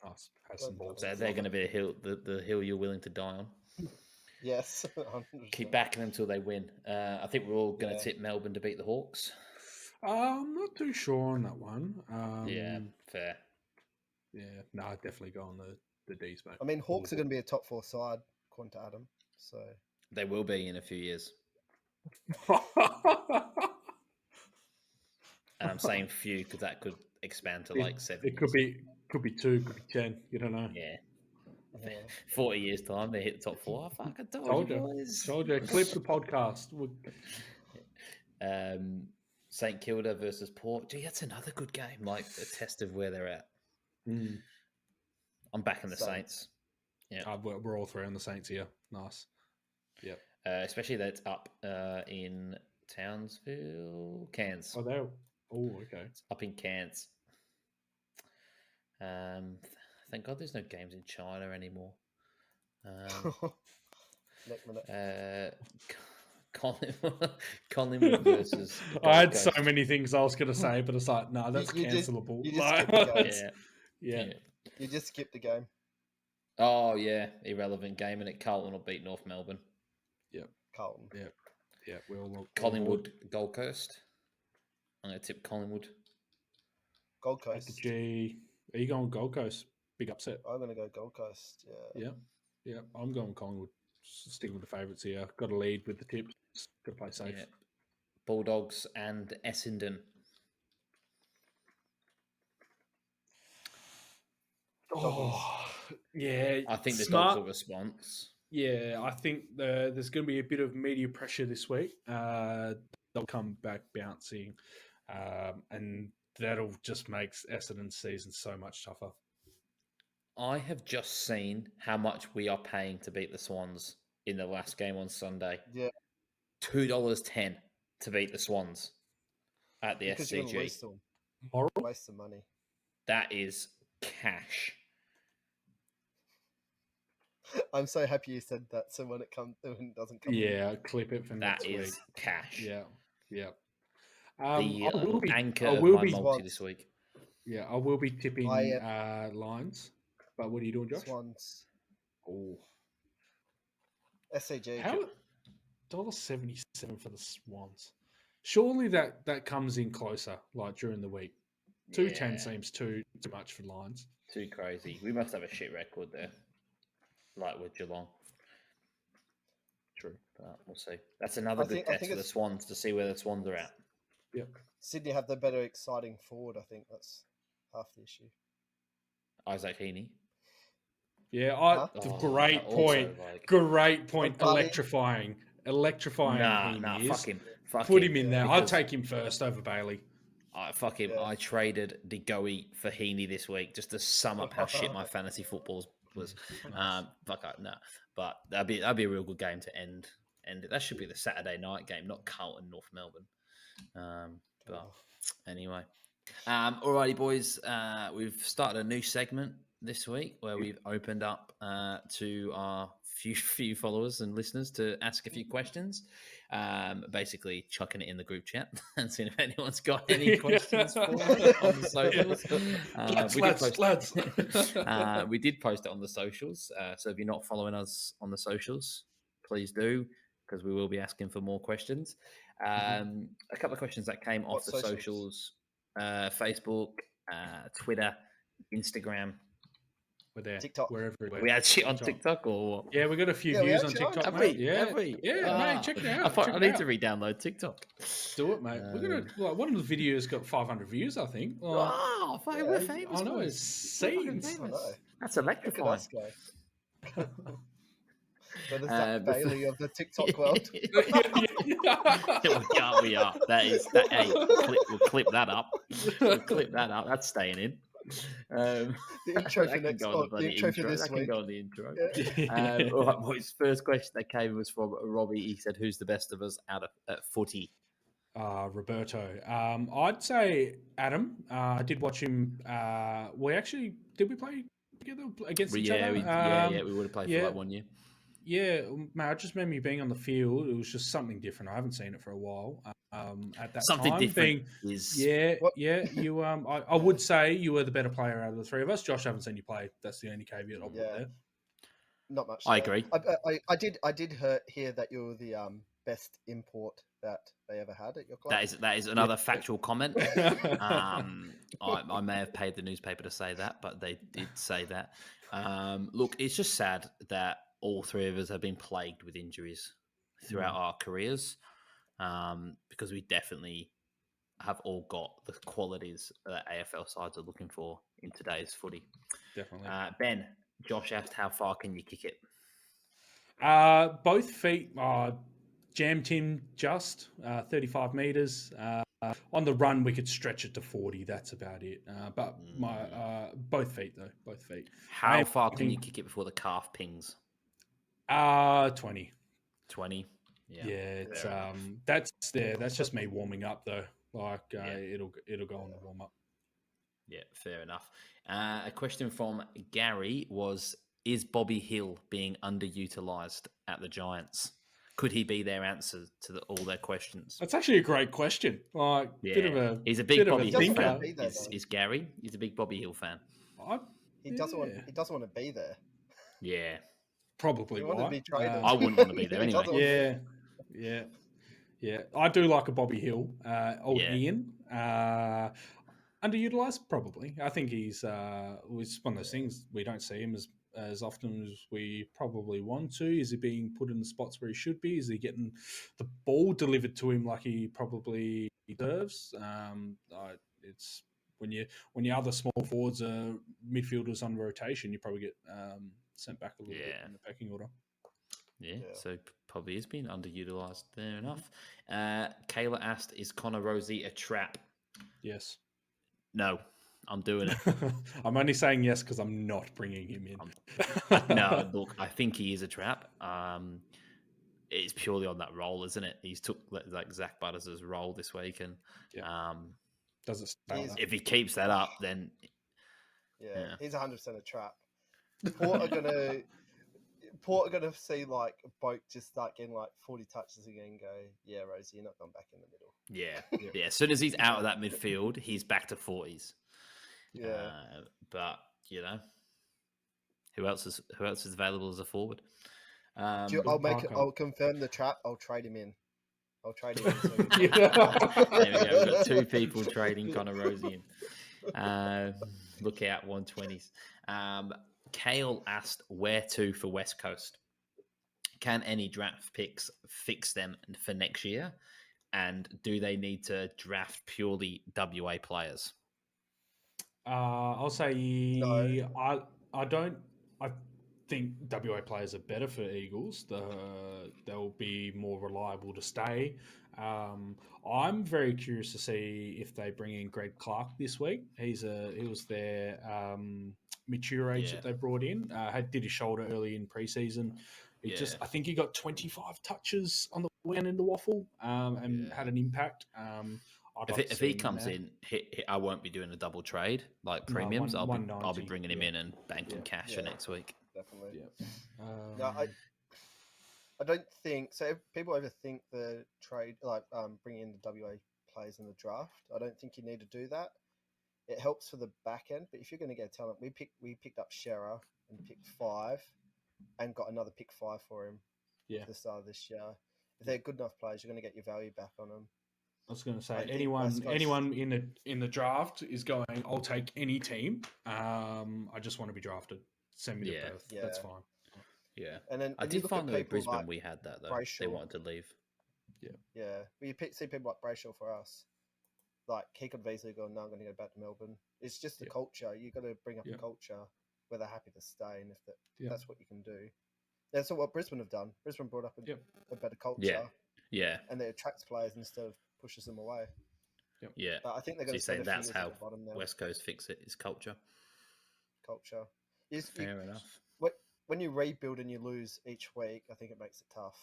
Nice. Has some balls. So they're going to be a hill, the hill you're willing to die on. Yes. 100%. Keep backing them until they win. I think we're all going to tip Melbourne to beat the Hawks. I'm not too sure on that one. Yeah, fair. Yeah, no, I'd definitely go on the D's, mate. I mean, Hawks are going to be a top 4 side, according to Adam. So They will be in a few years. And I'm saying few because that could expand to like 7 It could be 2, could be 10. You don't know. Yeah. yeah. 40 years time, they hit the top 4. I fucking Told you, boys. told you. Clip the podcast. St Kilda versus Port. Gee, that's another good game. Like a test of where they're at. I'm backing the Saints. Yeah, we're all three on the Saints here. Nice. Yep. Especially that it's up in Townsville, Cairns. Oh, they're. Oh, okay. It's up in Cairns. Thank God there's no games in China anymore. Collingwood versus. I had so many things I was going to say, but it's like, no, that's cancelable. You just skipped the game. Yeah. You just skipped the game. Oh yeah, irrelevant game, and it Carlton will beat North Melbourne. Yep. Carlton. Yep. Yeah. We all look. Collingwood, Gold Coast. I'm going to tip Collingwood. Gold Coast. G. Are you going Gold Coast? Big upset. I'm going to go Gold Coast. Yeah. Yeah. I'm going Collingwood. Sticking with the favourites here. Got to lead with the tips. Got to play safe. Yeah. Bulldogs and Essendon. Oh, yeah. I think the smart. Dogs will response. Yeah, I think there's going to be a bit of media pressure this week. They'll come back bouncing, and that'll just make Essendon's season so much tougher. I have just seen how much we are paying to beat the Swans in the last game on Sunday. Yeah. $2.10 to beat the Swans at the Because you're gonna SCG. waste some money. That is cash. I'm so happy you said that. So when it doesn't come, Yeah, clip it for next week. That is cash. Yeah. The anchor of my multi this week. Yeah, I will be tipping lines. But what are you doing, Josh? Swans. Oh, SCG. how $1.77 for the Swans? Surely that comes in closer, like during the week. $2.10 seems too much for lines. Too crazy. We must have a shit record there, like with Geelong. True, but we'll see. That's another good test for the Swans to see where the Swans are at. Yep. Sydney have the better exciting forward. I think that's half the issue. Isaac Heaney. Yeah, great point. Great point. Electrifying. Nah, fuck him. Put him in there. I'd take him first over Bailey. Fuck him. Yeah. I traded DeGoey for Heaney this week just to sum up how shit my fantasy football was. No. But that'd be a real good game to end. And that should be the Saturday night game, not Carlton North Melbourne. But anyway, alrighty, boys. We've started a new segment this week where we've opened up to our few followers and listeners to ask a few questions. Basically, chucking it in the group chat and seeing if anyone's got any questions for us on the socials. We did post it on the socials. So if you're not following us on the socials, please do, because we will be asking for more questions. A couple of questions that came off the socials, Facebook, Twitter, Instagram. We're there. TikTok. We're everywhere. We actually on TikTok or yeah, we got a few views on TikTok. Have mate. we? Yeah, have we? mate, check it out. I need to re-download TikTok. Do it, mate. We're gonna one of the videos got 500 views, I think. We're famous. I know it's scenes. That's electrifying. But is that Bailey of the TikTok world? We are. That is that. Hey, we'll clip that up. That's staying in. The intro for next the intro for this week. That can go on the intro. Yeah. All right, boys. First question that came was from Robbie. He said, "Who's the best of us out of footy?" Roberto. I'd say Adam. I did watch him. Did we play together against each other? We would have played for like 1 year. Yeah, mate, I just remember you being on the field. It was just something different. I haven't seen it for a while. At that something time, different is you. I would say you were the better player out of the three of us. Josh, I haven't seen you play. That's the only caveat I'll put there. Not much. I agree. I did hear that you were the best import that they ever had at your club. That is another factual comment. I may have paid the newspaper to say that, but they did say that. Look, it's just sad that all three of us have been plagued with injuries throughout our careers, because we definitely have all got the qualities that AFL sides are looking for in today's footy. Definitely. Ben, Josh asked, how far can you kick it? Both feet jammed him just 35 metres. On the run, we could stretch it to 40. That's about it. But both feet, though. Both feet. How far can you kick it before the calf pings? 20. 20? Yeah, it's that's just me warming up, though. It'll go on the warm up. Yeah, fair enough. A question from Gary was, is Bobby Hill being underutilised at the Giants? Could he be their answer to all their questions? That's actually a great question. He's a big Bobby Hill fan. Is Gary? He's a big Bobby Hill fan. He doesn't want to be there. Yeah, probably. I wouldn't want to be there anyway. Yeah. I do like a Bobby Hill. Ian. Underutilized, probably. I think he's it's one of those things. We don't see him as often as we probably want to. Is he being put in the spots where he should be? Is he getting the ball delivered to him like he probably deserves? It's when your other small forwards are midfielders on rotation, you probably get sent back a little bit in the pecking order. Yeah, so probably is being underutilized. Fair enough. Kayla asked, is Connor Rosie a trap? Yes. No, I'm doing it. I'm only saying yes because I'm not bringing him in. No, look, I think he is a trap. It's purely on that role, isn't it? He's took like Zach Butters' role this week, and does it? If he keeps that up, then he's 100% a trap. Port are gonna see like Boak just start getting like 40 touches again and go, yeah, Rosie, you're not going back in the middle. Yeah. As soon as he's out of that midfield, he's back to 40s. Yeah. But who else is available as a forward? I'll confirm the trap. I'll trade him in. There we go. We've got two people trading Connor Rosie in. Look out, 120s. Kale asked, where to for West Coast? Can any draft picks fix them for next year? And do they need to draft purely WA players? I'll say no. I don't. I think WA players are better for Eagles. They'll be more reliable to stay. I'm very curious to see if they bring in Greg Clark this week. He was their mature age that they brought in. Did his shoulder early in preseason. I think he got 25 touches on the weekend in the waffle and had an impact. I'd If, love to if see he him comes there. in, I won't be doing a double trade like No, premiums. I'll be 190, bringing him in and banking Yeah. cash for next week. Definitely. Yeah. No, I don't think so. If people overthink the trade, like bringing in the WA players in the draft. I don't think you need to do that. It helps for the back end, but if you're going to get talent, we picked up Shearer and picked 5, and got another pick 5 for him. Yeah. At the start of this year. If they're good enough players, you're going to get your value back on them. I was going to I say think anyone West Coast- in the draft is going. I'll take any team. I just want to be drafted. Send me to Yeah. Perth. Yeah. That's fine. Yeah. And then I when you did look find at that with people Brisbane like we had that though. They Brayshaw, wanted to leave. yeah, well, see people like Brayshaw for us. Like he could have easily gone, no, I'm going to go back to Melbourne. It's just the Yeah. culture. You got to bring up Yeah. a culture where they're happy to stay, and if Yeah. that's what you can do. That's what Brisbane have done. Brisbane brought up a better culture, Yeah. Yeah. and it attracts players instead of pushes them away. Yeah. But I think they're So going you're to spend saying a few that's years how at the bottom now. West Coast fix it is culture. Culture. Fair enough. When you rebuild and you lose each week, I think it makes it tough.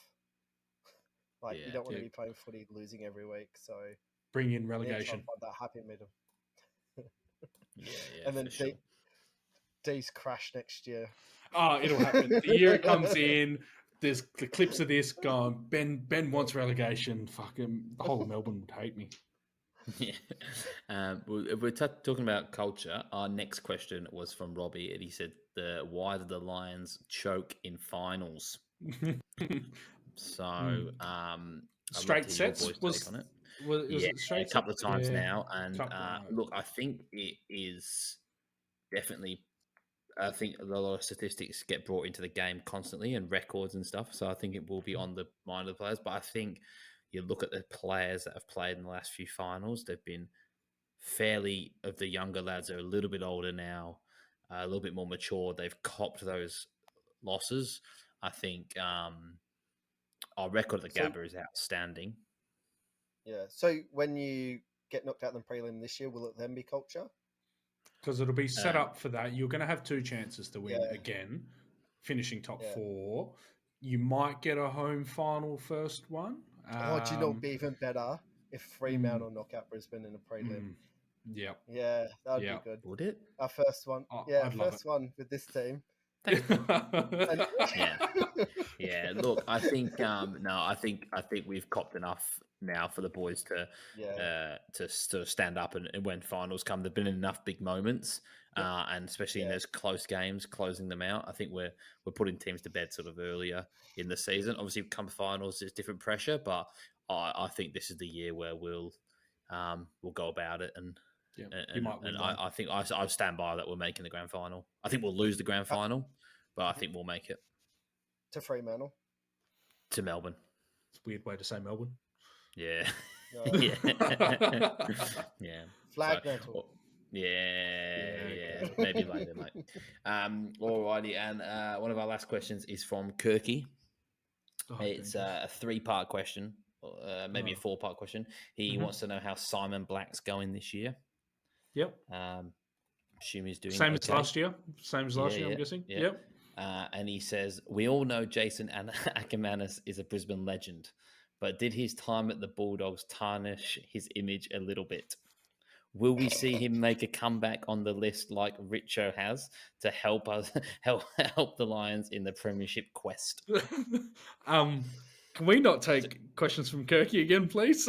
Like Yeah. you don't want to Yeah. be playing footy losing every week, so Bring in you need to try relegation. and find that happy medium. Yeah. And then for sure. D's crash next year. Oh, it'll happen. The year it comes in, there's the clips of this going. Ben wants relegation. Fucking the whole of Melbourne would hate me. Yeah. If we're talking about culture, our next question was from Robbie, and he said, "Why did the Lions choke in finals?" So, I'd love Straight to hear your sets boys' take on it. was Yeah, it straight a couple of sets? times Yeah. now, and Couple, look, I think it is definitely. I think a lot of statistics get brought into the game constantly and records and stuff. So I think it will be on the mind of the players. But I think you look at the players that have played in the last few finals, they've been fairly, of the younger lads are a little bit older now, a little bit more mature. They've copped those losses. I think our record at the So- Gabba is outstanding. Yeah. So when you get knocked out in the prelim this year, will it then be culture? Because it'll be set up for that. You're going to have 2 chances to win Yeah. again, finishing top Yeah. 4. You might get a home final first one. Do you know it'd be even better if Fremantle knock out Brisbane in a prelim? Yeah. Yeah, that would Yeah. be good. Would it? Our first one. Oh, Yeah, I'd love first one with this team. Yeah. Yeah, look, I think I think we've copped enough now for the boys to sort of stand up and when finals come. There've been enough big moments, and especially in those close games, closing them out. I think we're putting teams to bed sort of earlier in the season. Obviously, come finals, there's different pressure, but I think this is the year where we'll go about it and. Yeah, And, might win and one. I think I stand by that we're making the grand final. I think we'll lose the grand final, but I think we'll make it to Fremantle. to Melbourne. It's a weird way to say Melbourne. Yeah. No. Yeah. Yeah. Flag So, mantle. yeah. Maybe later, mate. Alrighty, and one of our last questions is from Kirky. Oh, It's a 3-part question, maybe a 4-part question. He wants to know how Simon Black's going this year. Yep. Assume he's doing Same as okay. last year. Same as last year, I'm Yeah, guessing. yeah. Yep. And he says, we all know Jason Ackermanis is a Brisbane legend, but did his time at the Bulldogs tarnish his image a little bit? Will we see him make a comeback on the list like Richo has to help us help the Lions in the premiership quest? Can we not take questions from Kirky again, please?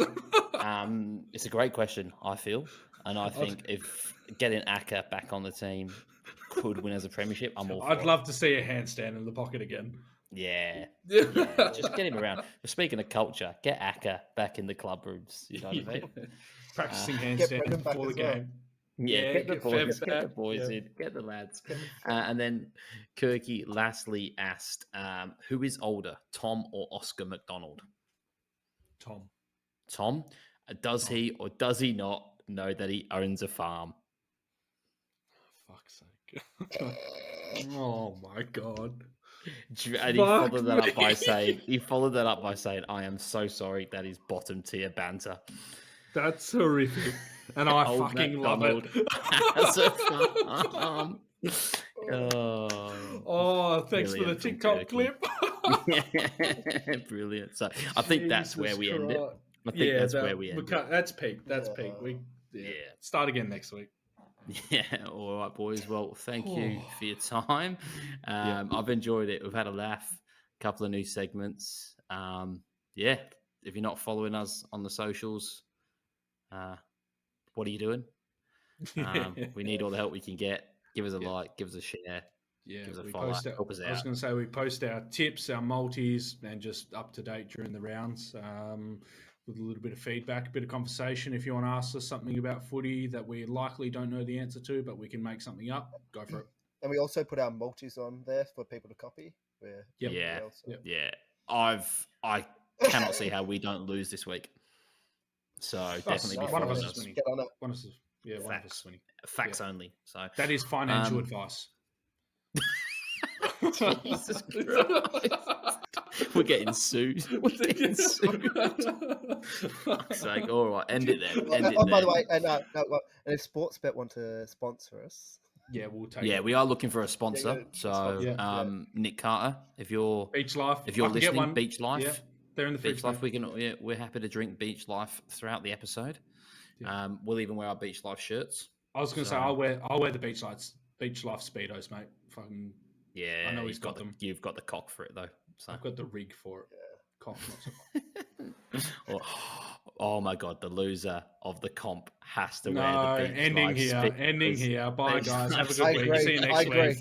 It's a great question, I feel. And I think if getting Acker back on the team could win as a premiership, I'm all for I'd it. love to see a handstand in the pocket again. Yeah. Just get him around. But speaking of culture, get Acker back in the club rooms. You know what I mean? Practicing Get handstand Brendan back before the as well. game. Yeah, get the boys Yeah. in, get the lads. And then Kirky lastly asked, who is older, Tom or Oscar McDonald? Tom, does he or does he not know that he owns a farm? Fuck's sake. Oh my god. And he followed that up by saying, I am so sorry, that is bottom tier banter. That's horrific. And I Old fucking love it. Has a farm. Oh, thanks for the Brilliant from TikTok Kirky. clip. Brilliant. So I think that's where we end it. I think that's where we end. That's peak. That's peak. Start again next week. Yeah. All right, boys. Well, thank you for your time. I've enjoyed it. We've had a laugh. A couple of new segments. If you're not following us on the socials, what are you doing? We need all the help we can get. Give us a like, give us a share, give us a follow. Help us out. I was going to say we post our tips, our multis, and just up to date during the rounds with a little bit of feedback, a bit of conversation. If you want to ask us something about footy that we likely don't know the answer to, but we can make something up, go for it. And we also put our multis on there for people to copy. I cannot see how we don't lose this week. So definitely one of us is winning. One of us is winning. Facts only. So that is financial advice. Jesus Christ. We're getting sued. Fuck's sake. All right, end it there. By the way, and if Sportsbet want to sponsor us, we'll take. Yeah, we are looking for a sponsor. Nick Carter, if you're Beach Life, if you're listening, Beach Life. Yeah, they're in the Beach Life. We're happy to drink Beach Life throughout the episode. Yeah. We'll even wear our Beach Life shirts. I was going to say I'll wear the Beach Life Speedos, mate. Fucking yeah. I know he's got them. You've got the cock for it though. So I've got the rig for it. Yeah. Cock, not so much. Oh my god, the loser of the comp has to wear the Beach ending Life here. Speedos. Ending here. Bye guys. Have a good week. See you next week.